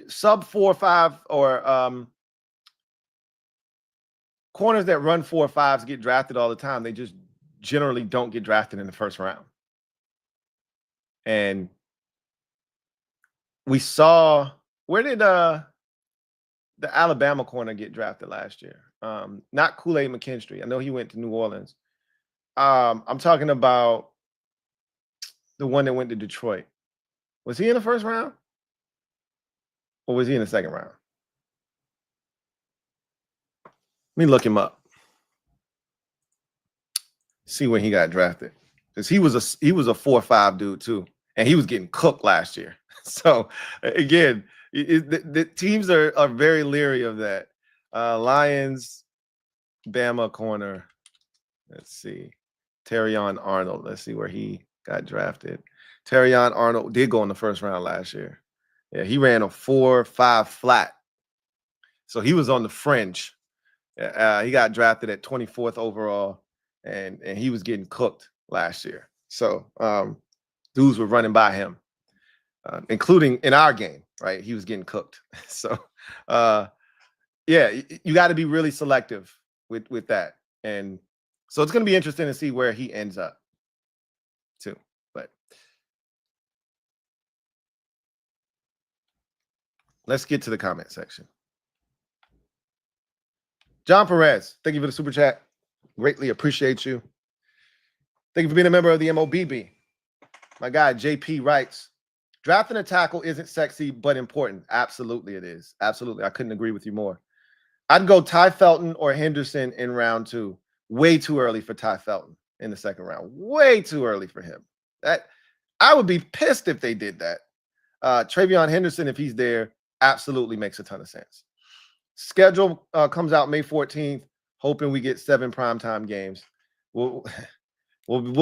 Sub 4.5 or corners that run 4.5s get drafted all the time. They just generally don't get drafted in the first round. And we saw, where did the Alabama corner get drafted last year? Not Kool-Aid McKinstry. I know he went to New Orleans. I'm talking about the one that went to Detroit. Was he in the first round? Or was he in the second round? Let me look him up. See when he got drafted. Because he was a 4.5 dude too. And he was getting cooked last year. So again, the teams are very leery of that. Lions, Bama corner. Let's see. Terrion Arnold. Let's see where he got drafted. Terrion Arnold did go in the first round last year. Yeah, he ran a 4.5 flat. So he was on the fringe. He got drafted at 24th overall, and he was getting cooked last year. So dudes were running by him, including in our game, right? He was getting cooked. So yeah, you got to be really selective with that. And so it's going to be interesting to see where he ends up too. But let's get to the comment section. John Perez, thank you for the super chat. Greatly appreciate you. Thank you for being a member of the MOBB. My guy, JP, writes, drafting a tackle isn't sexy, but important. Absolutely it is. Absolutely. I couldn't agree with you more. I'd go Ty Felton or Henderson in round 2. Way too early for Ty Felton in the second round. Way too early for him. I would be pissed if they did that. Travion Henderson, if he's there, absolutely makes a ton of sense. Schedule comes out May 14th, hoping we get 7 primetime games. We'll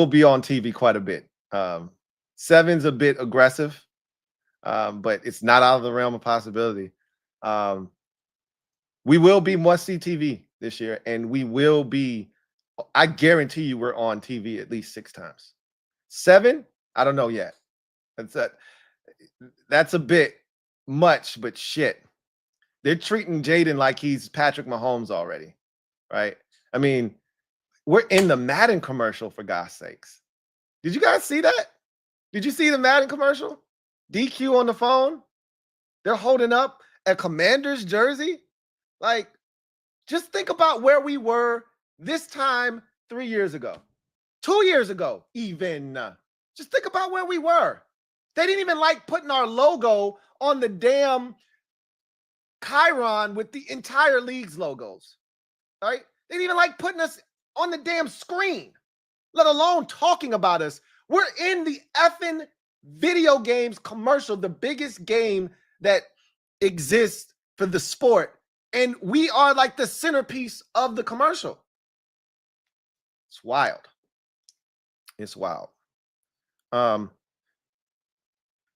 be on TV quite a bit. 7's a bit aggressive, but it's not out of the realm of possibility. We will be must-see TV this year, and we will be, I guarantee you we're on TV at least 6 times. 7, I don't know yet. That's a bit much, but shit. They're treating Jayden like he's Patrick Mahomes already, right? I mean, we're in the Madden commercial, for God's sakes. Did you guys see that? Did you see the Madden commercial? DQ on the phone. They're holding up a Commander's jersey. Like, just think about where we were this time 3 years ago, 2 years ago, even. Just think about where we were. They didn't even like putting our logo on the damn Chiron with the entire league's logos, right? They didn't even like putting us on the damn screen, let alone talking about us. We're in the effing video games commercial, the biggest game that exists for the sport, and we are like the centerpiece of the commercial. It's wild. It's wild. I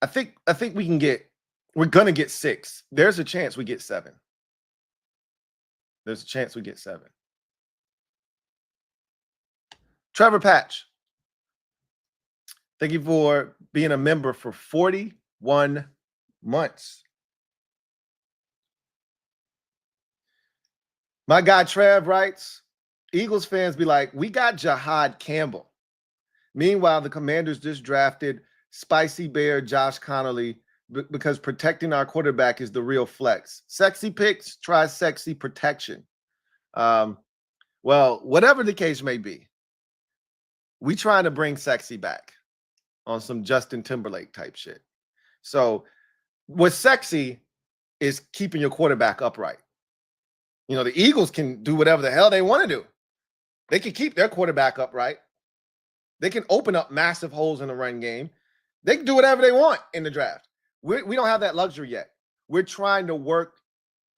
think we're gonna get 6. There's a chance we get 7. There's a chance we get 7. Trevor Patch. Thank you for being a member for 41 months. My guy Trav writes, Eagles fans be like, we got Jahad Campbell. Meanwhile, the Commanders just drafted Spicy Bear Josh Conerly because protecting our quarterback is the real flex. Sexy picks, try sexy protection. Well, whatever the case may be, we trying to bring sexy back on some Justin Timberlake type shit. So what's sexy is keeping your quarterback upright. You know, the Eagles can do whatever the hell they want to do. They can keep their quarterback upright. They can open up massive holes in the run game. They can do whatever they want in the draft. We don't have that luxury yet. We're trying to work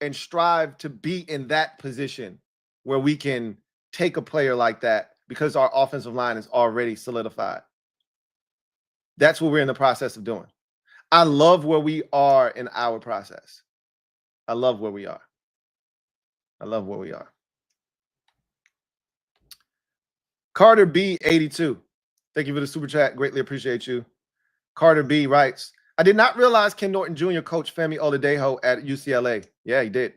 and strive to be in that position where we can take a player like that because our offensive line is already solidified. That's what we're in the process of doing. I love where we are in our process. I love where we are. I love where we are. Carter B 82. Thank you for the super chat. Greatly appreciate you. Carter B writes, I did not realize Ken Norton Jr. coached Femi Oladejo at UCLA. Yeah, he did.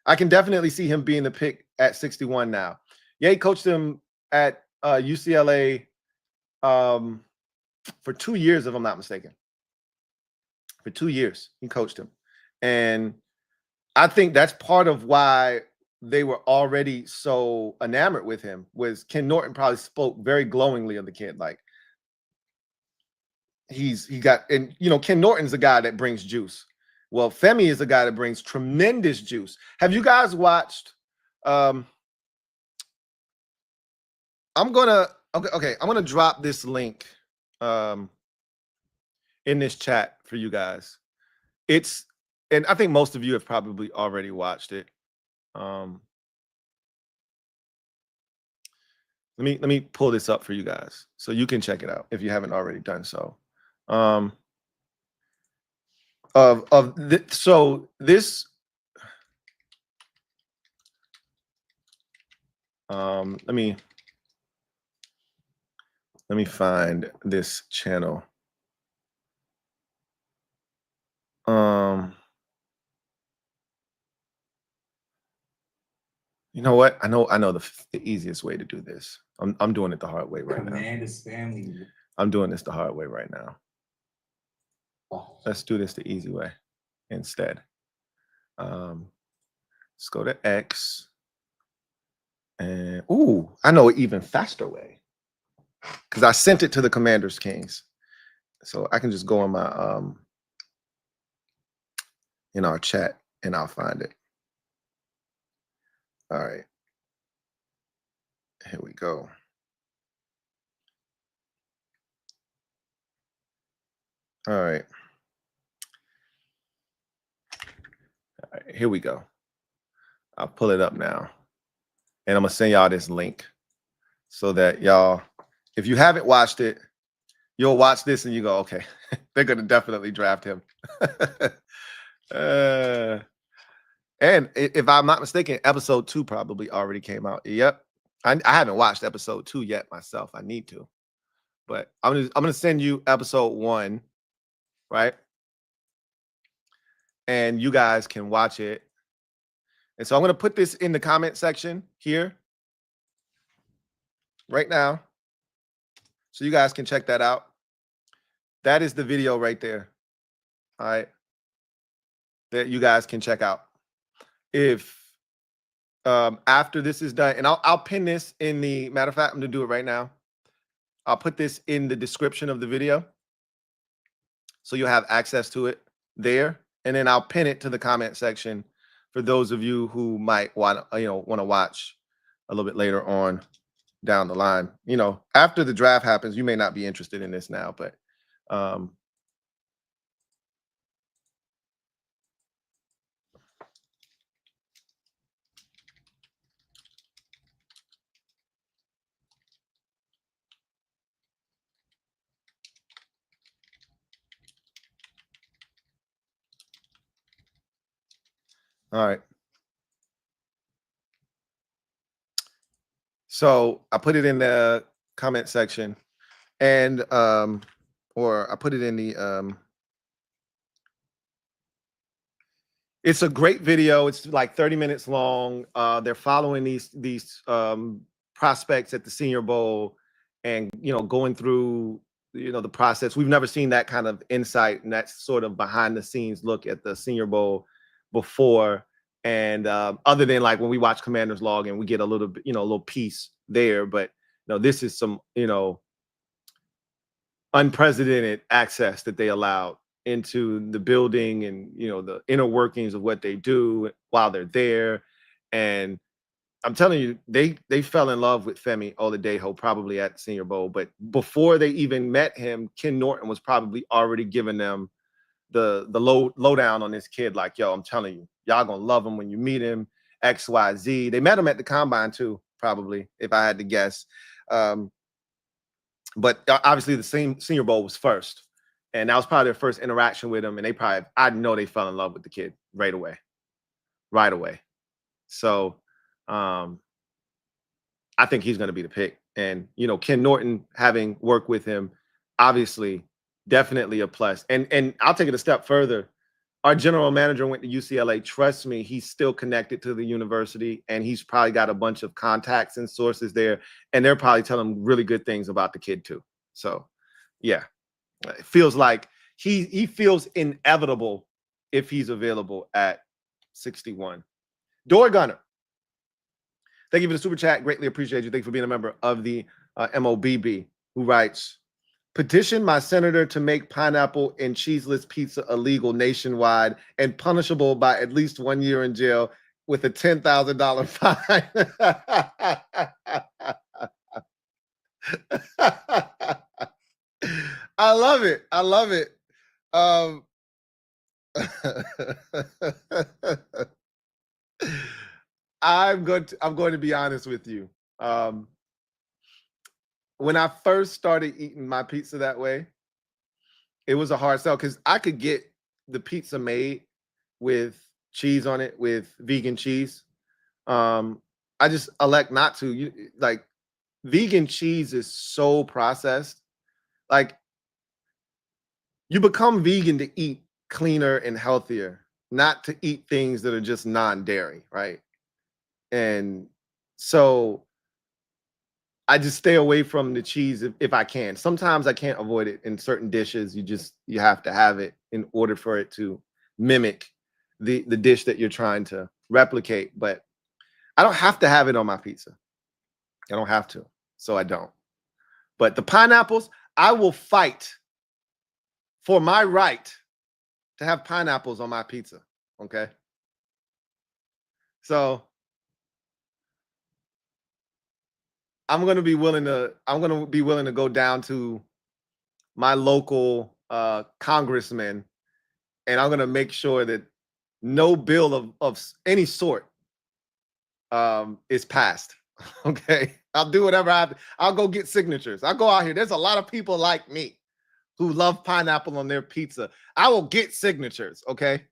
I can definitely see him being the pick at 61 now. Yeah, he coached him at UCLA for 2 years, if I'm not mistaken. For 2 years, he coached him. And I think that's part of why they were already so enamored with him, was Ken Norton probably spoke very glowingly of the kid. Like, he got, and you know, Ken Norton's a guy that brings juice. Well, Femi is a guy that brings tremendous juice. Have you guys watched? I'm gonna drop this link in this chat for you guys. And I think most of you have probably already watched it. Let me pull this up for you guys so you can check it out if you haven't already done so. So this let me find this channel. You know what? I know the easiest way to do this. I'm doing it the hard way right now. I'm doing this the hard way right now. Let's do this the easy way instead. Let's go to X. And I know an even faster way. Because I sent it to the Commanders Kings. So I can just go in my in our chat and I'll find it. All right. Here we go. All right. All right, here we go. I'll pull it up now. And I'm going to send y'all this link so that y'all, if you haven't watched it, you'll watch this and you go, okay, they're going to definitely draft him. And if I'm not mistaken, episode 2 probably already came out. Yep. I haven't watched episode 2 yet myself. I need to. But I'm gonna send you episode 1, right? And you guys can watch it. And so I'm gonna put this in the comment section here right now. So you guys can check that out. That is the video right there. All right. That you guys can check out. If after this is done, and I'll pin this in the, matter of fact, I'm gonna do it right now. I'll put this in the description of the video so you'll have access to it there, and then I'll pin it to the comment section for those of you who might want to watch a little bit later on down the line. You know, after the draft happens, you may not be interested in this now, but all right. So I put it in the comment section, And or I put it in the it's a great video. It's like 30 minutes long. They're following these prospects at the Senior Bowl, and going through the process. We've never seen that kind of insight and that sort of behind the scenes look at the Senior Bowl before. And other than like when we watch Commander's Log and we get a little bit, a little piece there, but this is some unprecedented access that they allowed into the building and the inner workings of what they do while they're there. And I'm telling you, they fell in love with Femi Oladejo probably at the Senior Bowl, but before they even met him, Ken Norton was probably already giving them the lowdown on this kid. Like, yo, I'm telling you, y'all gonna love him when you meet him. XYZ. They met him at the combine too, probably, if I had to guess. But obviously the Senior Bowl was first, and that was probably their first interaction with him. And I know they fell in love with the kid right away. So I think he's going to be the pick. And Ken Norton, having worked with him, obviously definitely a plus. And I'll take it a step further. Our general manager went to UCLA. Trust me, he's still connected to the university, and he's probably got a bunch of contacts and sources there, and they're probably telling him really good things about the kid too. So, yeah, it feels like he feels inevitable if he's available at 61. Door Gunner, thank you for the super chat. Greatly appreciate you. Thank you for being a member of the MOBB, who writes, petition my senator to make pineapple and cheeseless pizza illegal nationwide and punishable by at least 1 year in jail with a $10,000 fine. I love it. I love it. I'm going to be honest with you. When I first started eating my pizza that way, it was a hard sell because I could get the pizza made with cheese on it, with vegan cheese. I just elect not to. Like, vegan cheese is so processed. Like, you become vegan to eat cleaner and healthier, not to eat things that are just non-dairy, right? And so I just stay away from the cheese if I can. Sometimes I can't avoid it in certain dishes. You have to have it in order for it to mimic the dish that you're trying to replicate. But I don't have to have it on my pizza. I don't have to, so I don't. But the pineapples, I will fight for my right to have pineapples on my pizza. Okay. So I'm gonna be willing to go down to my local congressman, and I'm gonna make sure that no bill of any sort is passed. Okay. I'll do whatever I have to. I'll go get signatures. I'll go out here. There's a lot of people like me who love pineapple on their pizza. I will get signatures. Okay.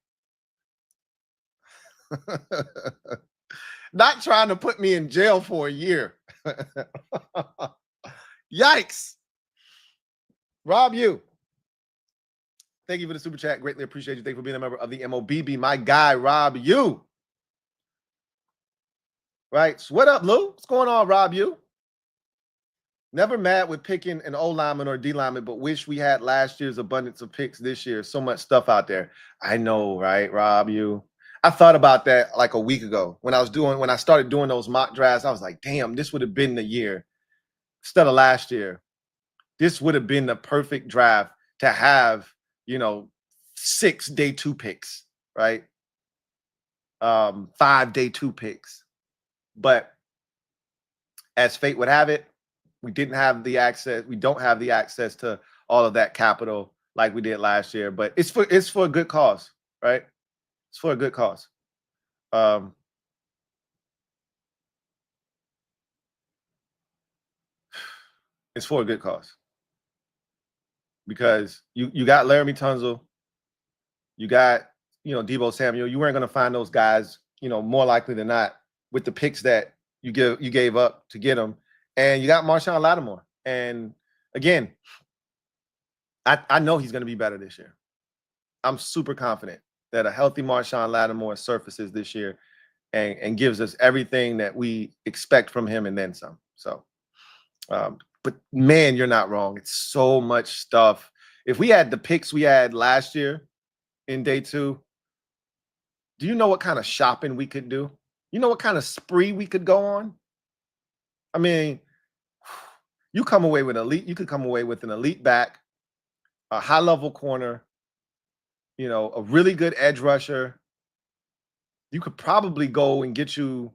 Not trying to put me in jail for a year. Yikes. Rob, thank you for the super chat. Greatly appreciate you. Thank you for being a member of the MOBB. My guy, Rob, right? So what up, Lou? What's going on, Rob? Never mad with picking an O lineman or D lineman, but wish we had last year's abundance of picks this year. So much stuff out there. I know, right, Rob? I thought about that like a week ago when I started doing those mock drafts. I was like, damn, this would have been the year instead of last year. This would have been the perfect draft to have, 6 day 2 picks, right? 5 day 2 picks. But as fate would have it, we didn't have the access. We don't have the access to all of that capital like we did last year. But it's for a good cause, right? It's for a good cause. It's for a good cause. Because you got Laramie Tunzel, you got Deebo Samuel. You weren't going to find those guys, more likely than not, with the picks that you gave up to get them. And you got Marshawn Lattimore. And again, I know he's going to be better this year. I'm super confident that a healthy Marshawn Lattimore surfaces this year and gives us everything that we expect from him and then some. So, but man, you're not wrong. It's so much stuff. If we had the picks we had last year in day 2, do you know what kind of shopping we could do? You know what kind of spree we could go on? I mean, you come away with elite. You could come away with an elite back, a high-level corner, a really good edge rusher. You could probably go and get you.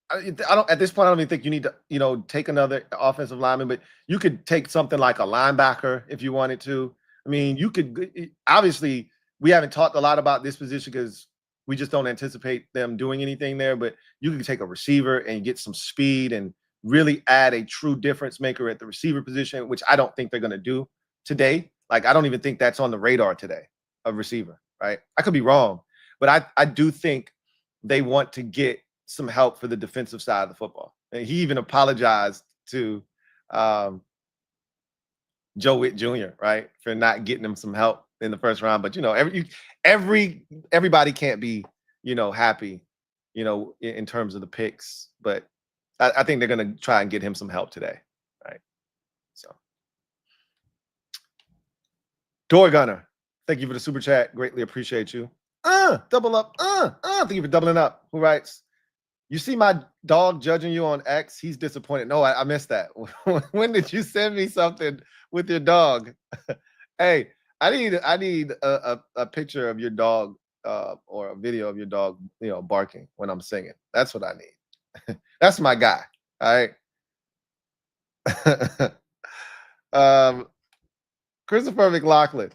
I don't at this point. I don't even think you need to, take another offensive lineman, but you could take something like a linebacker if you wanted to. I mean, you could obviously. We haven't talked a lot about this position because we just don't anticipate them doing anything there. But you can take a receiver and get some speed and really add a true difference maker at the receiver position, which I don't think they're going to do today. Like, I don't even think that's on the radar today, a receiver, right? I could be wrong, but I do think they want to get some help for the defensive side of the football. And he even apologized to Joe Witt Jr., right, for not getting him some help in the first round. But everybody can't be happy in terms of the picks. But I think they're going to try and get him some help today, right? So, Door Gunner, thank you for the super chat. Greatly appreciate you. Double up. Thank you for doubling up. Who writes? You see my dog judging you on X? He's disappointed. No, I missed that. When did you send me something with your dog? Hey, I need a picture of your dog or a video of your dog, barking when I'm singing. That's what I need. That's my guy. All right. Christopher McLaughlin,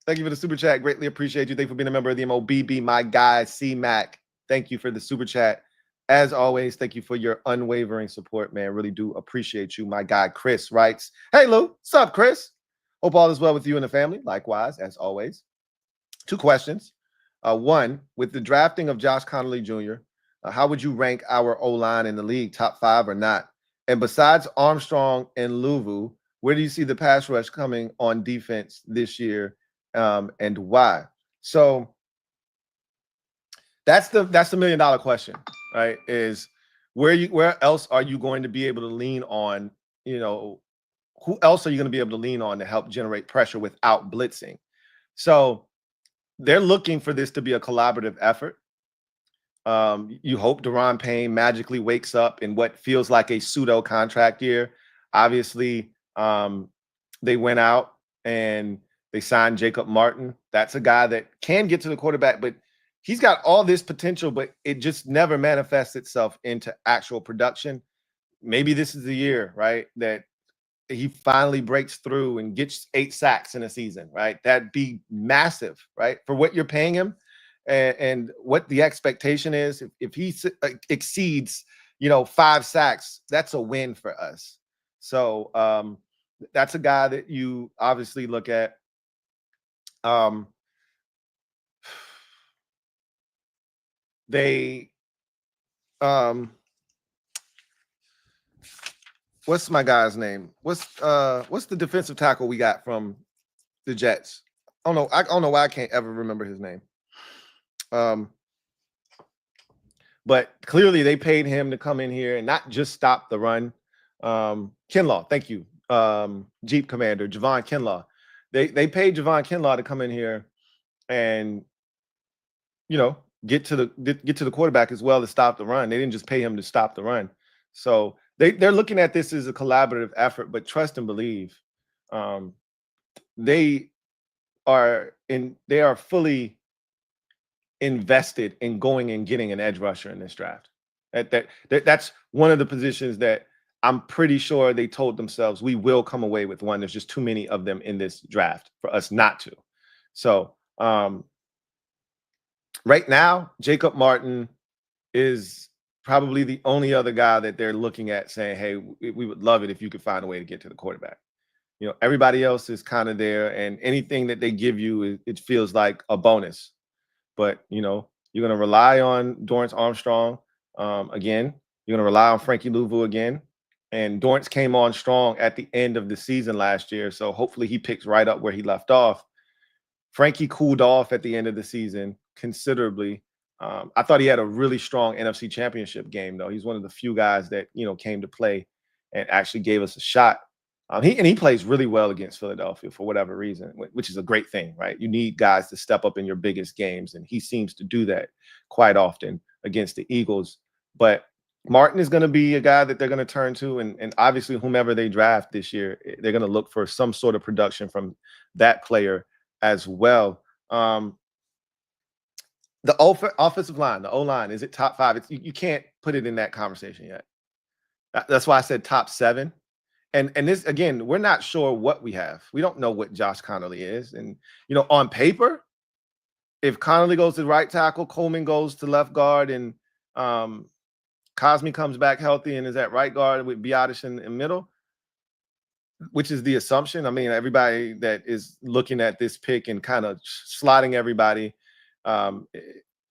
thank you for the super chat. Greatly appreciate you. Thank you for being a member of the MOBB. My guy, C-Mac. Thank you for the super chat. As always, thank you for your unwavering support, man. Really do appreciate you. My guy, Chris, writes, hey, Lou. What's up, Chris? Hope all is well with you and the family. Likewise, as always. 2 questions. One, with the drafting of Josh Conerly Jr., how would you rank our O-line in the league, top 5 or not? And besides Armstrong and Louie, where do you see the pass rush coming on defense this year, and why? So that's the $1 million question, right? Is where else are you going to be able to lean on? Who else are you going to be able to lean on to help generate pressure without blitzing? So they're looking for this to be a collaborative effort. You hope Daron Payne magically wakes up in what feels like a pseudo contract year. Obviously, they went out and they signed Jacob Martin. That's a guy that can get to the quarterback, but he's got all this potential, but it just never manifests itself into actual production. Maybe this is the year, right, that he finally breaks through and gets 8 sacks in a season, right? That'd be massive, right, for what you're paying him and what the expectation is. If he exceeds, 5 sacks, that's a win for us. So that's a guy that you obviously look at. They what's my guy's name? What's the defensive tackle we got from the Jets? I don't know why I can't ever remember his name. But clearly they paid him to come in here and not just stop the run. Kinlaw, thank you. Jeep Commander, Javon Kinlaw. They paid Javon Kinlaw to come in here and get to the quarterback as well to stop the run. They didn't just pay him to stop the run. So they're looking at this as a collaborative effort, but trust and believe. They are fully invested in going and getting an edge rusher in this draft. That's one of the positions that I'm pretty sure they told themselves we will come away with one. There's just too many of them in this draft for us not to. So right now, Jacob Martin is probably the only other guy that they're looking at saying, hey, we would love it if you could find a way to get to the quarterback. Everybody else is kind of there, and anything that they give you, it feels like a bonus. But, you're going to rely on Dorrance Armstrong again. You're going to rely on Frankie Louvu again. And Dorrance came on strong at the end of the season last year. So hopefully he picks right up where he left off. Frankie cooled off at the end of the season considerably. I thought he had a really strong NFC Championship game, though. He's one of the few guys that, came to play and actually gave us a shot. He plays really well against Philadelphia for whatever reason, which is a great thing, right? You need guys to step up in your biggest games, and he seems to do that quite often against the Eagles. But Martin is going to be a guy that they're going to turn to, and obviously whomever they draft this year, they're going to look for some sort of production from that player as well. The offensive line, the O-line, is it top 5? You can't put it in that conversation yet. That's why I said top 7. And this, again, we're not sure what we have. We don't know what Josh Conerly is. And, on paper, if Conerly goes to right tackle, Coleman goes to left guard, and Cosme comes back healthy and is at right guard with Biotish in the middle, which is the assumption. I mean, everybody that is looking at this pick and kind of slotting everybody,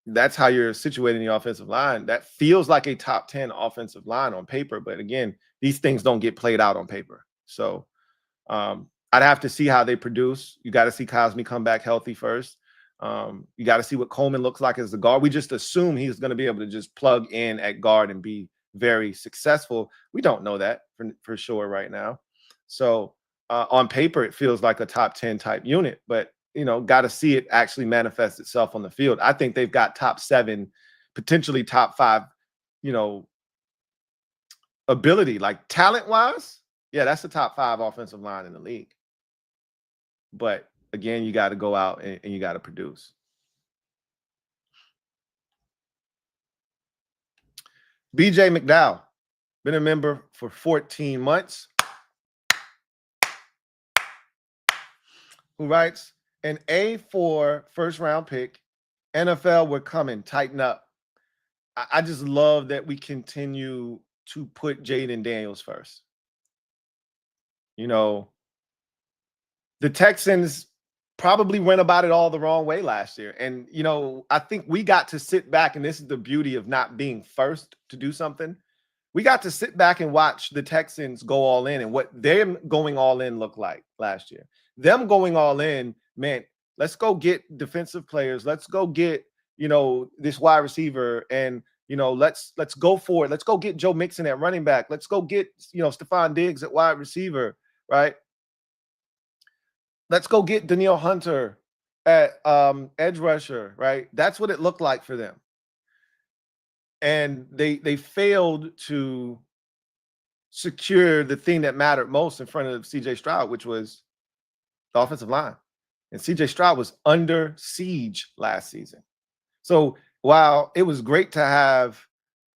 that's how you're situating the offensive line. That feels like a top 10 offensive line on paper. But again, these things don't get played out on paper. So I'd have to see how they produce. You got to see Cosme come back healthy first. You got to see what Coleman looks like as the guard. We just assume he's going to be able to just plug in at guard and be very successful. We don't know that for sure right now. So on paper, it feels like a top 10 type unit, but got to see it actually manifest itself on the field. I think they've got top 7, potentially top 5, ability, like talent-wise. Yeah, that's the top 5 offensive line in the league. But again, you got to go out and you got to produce. BJ McDowell, been a member for 14 months. Who writes, an A4 first-round pick, NFL, we're coming, tighten up. I just love that we continue to put Jayden Daniels first. The Texans probably went about it all the wrong way last year. And, I think we got to sit back, and this is the beauty of not being first to do something. We got to sit back and watch the Texans go all in and what them going all in looked like last year. Them going all in, man, let's go get defensive players. Let's go get, this wide receiver, and, let's go for it. Let's go get Joe Mixon at running back. Let's go get, Stephon Diggs at wide receiver, right? Let's go get Danielle Hunter at edge rusher, right? That's what it looked like for them. And they failed to secure the thing that mattered most in front of CJ Stroud, which was the offensive line. And CJ Stroud was under siege last season. So while it was great to have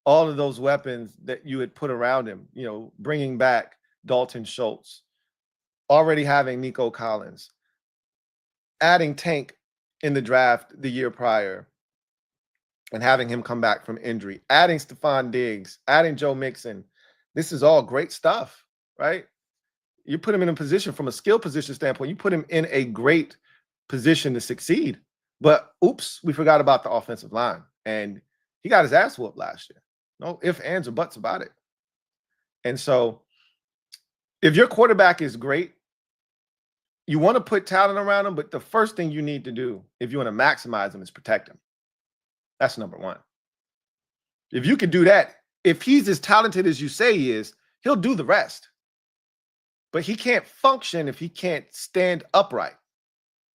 all of those weapons that you had put around him, bringing back Dalton Schultz, already having Nico Collins, adding Tank in the draft the year prior, and having him come back from injury, adding Stephon Diggs, adding Joe Mixon. This is all great stuff, right? You put him in a position from a skill position standpoint, you put him in a great position to succeed. But oops, we forgot about the offensive line. And he got his ass whooped last year. No ifs, ands, or buts about it. And so if your quarterback is great, you want to put talent around him, but the first thing you need to do if you want to maximize him is protect him. That's number one. If you can do that, if he's as talented as you say he is, he'll do the rest. But he can't function if he can't stand upright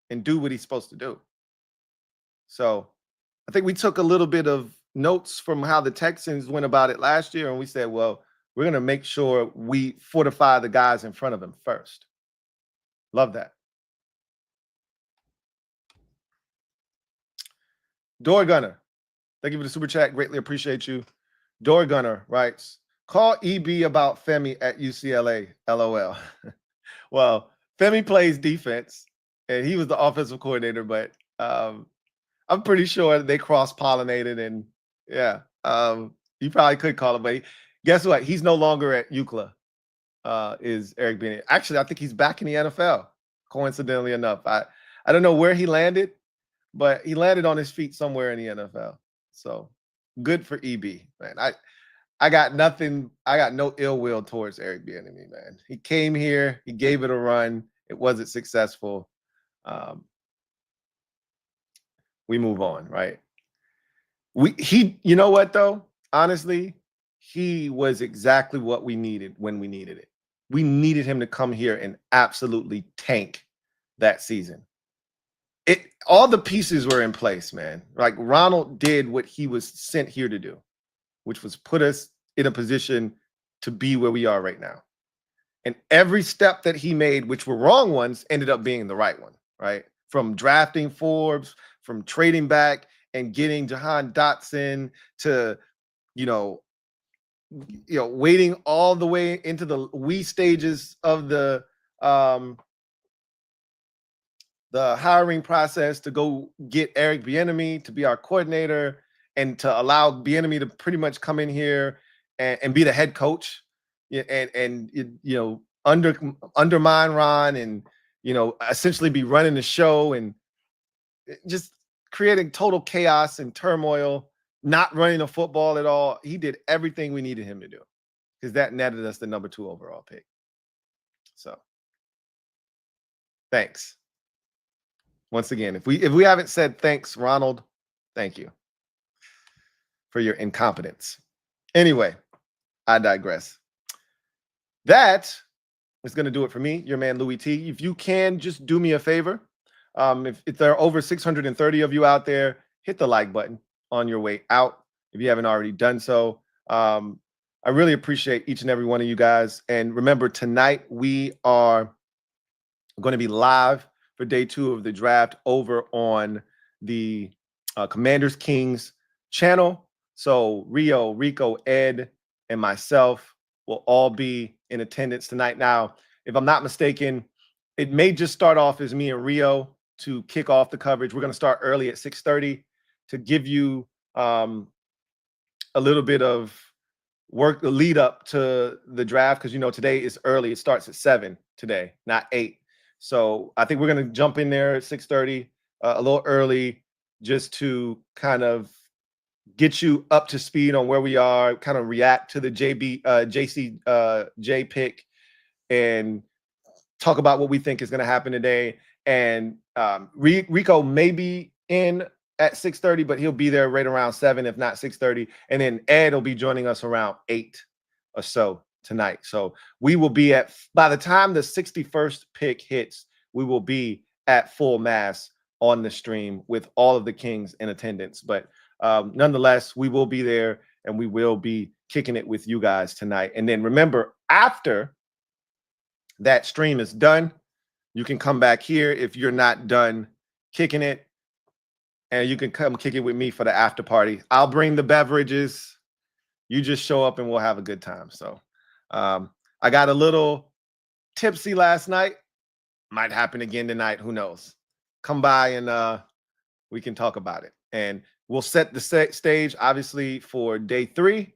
and do what he's supposed to do. So I think we took a little bit of notes from how the Texans went about it last year, and we said, well, we're going to make sure we fortify the guys in front of him first. Love that. Door Gunner, thank you for the super chat. Greatly appreciate you. Door Gunner writes, call EB about Femi at UCLA, LOL. Well, Femi plays defense, and he was the offensive coordinator, but I'm pretty sure they cross-pollinated, and yeah, you probably could call him, but guess what? He's no longer at UCLA, is Eric Bieniemy. Actually, I think he's back in the NFL, coincidentally enough. I don't know where he landed, but he landed on his feet somewhere in the NFL. So good for EB, man. I got nothing. I got no ill will towards Eric Bieniemy, man. He came here. He gave it a run. It wasn't successful. We move on, right? You know what though? Honestly, he was exactly what we needed when we needed it. We needed him to come here and absolutely tank that season. All the pieces were in place, man. Like Ronald did what he was sent here to do, which was put us in a position to be where we are right now. And every step that he made, which were wrong ones, ended up being the right one, right? From drafting Forbes, from trading back and getting Jahan Dotson to, waiting all the way into the wee stages of the hiring process to go get Eric Bieniemy to be our coordinator and to allow Bieniemy to pretty much come in here and be the head coach and undermine Ron and, essentially be running the show and just creating total chaos and turmoil, not running the football at all. He did everything we needed him to do because that netted us the number 2 overall pick. So thanks. Once again, if we haven't said thanks, Ronald, thank you for your incompetence. Anyway, I digress. That is going to do it for me, your man Louie T. If you can, just do me a favor. If there are over 630 of you out there, hit the like button on your way out if you haven't already done so. I really appreciate each and every one of you guys. And remember, tonight we are going to be live for day 2 of the draft over on the Commanders Kings channel. So Rio, Rico, Ed, and myself will all be in attendance tonight. Now, if I'm not mistaken, it may just start off as me and Rio to kick off the coverage. We're going to start early at 6:30 to give you a little bit of work, the lead up to the draft, because today is early. It starts at 7 today, not 8. So I think we're going to jump in there at 6:30, a little early, just to kind of get you up to speed on where we are, kind of react to the JCJ pick, and talk about what we think is going to happen today. And Rico may be in at 6:30, but he'll be there right around 7, if not 6:30. And then Ed will be joining us around 8 or so tonight. So we will be by the time the 61st pick hits, we will be at full mass on the stream with all of the Kings in attendance. But nonetheless, we will be there and we will be kicking it with you guys tonight. And then remember, after that stream is done, you can come back here if you're not done kicking it, and you can come kick it with me for the after party. I'll bring the beverages. You just show up and we'll have a good time. So I got a little tipsy last night. Might happen again tonight. Who knows? Come by and we can talk about it. And we'll set the stage, obviously, for day 3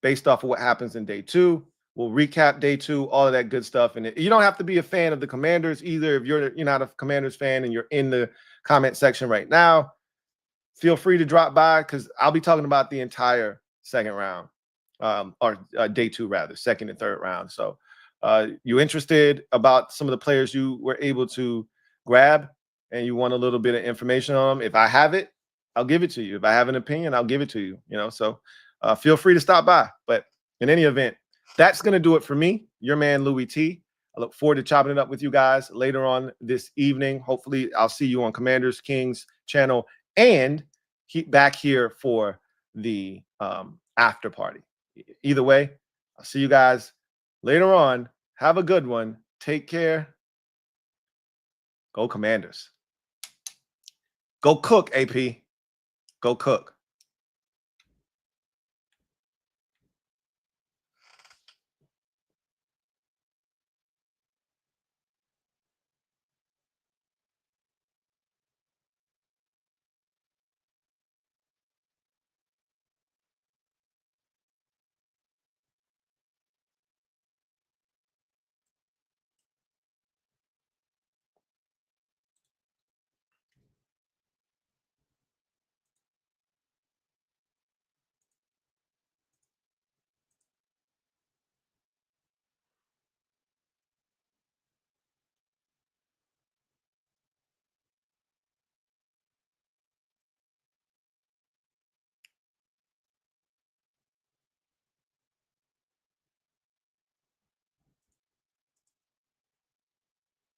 based off of what happens in day 2. We'll recap day 2, all of that good stuff. And you don't have to be a fan of the Commanders either. If you're not a Commanders fan and you're in the comment section right now, feel free to drop by because I'll be talking about the entire second round, or day 2 rather, second and third round. So you interested about some of the players you were able to grab and you want a little bit of information on them? If I have it, I'll give it to you. If I have an opinion, I'll give it to you. So feel free to stop by. But in any event, that's going to do it for me, your man Louie T. I look forward to chopping it up with you guys later on this evening. Hopefully, I'll see you on Commanders Kings channel and keep back here for the after party. Either way, I'll see you guys later on. Have a good one. Take care. Go Commanders. Go cook, AP. Go cook.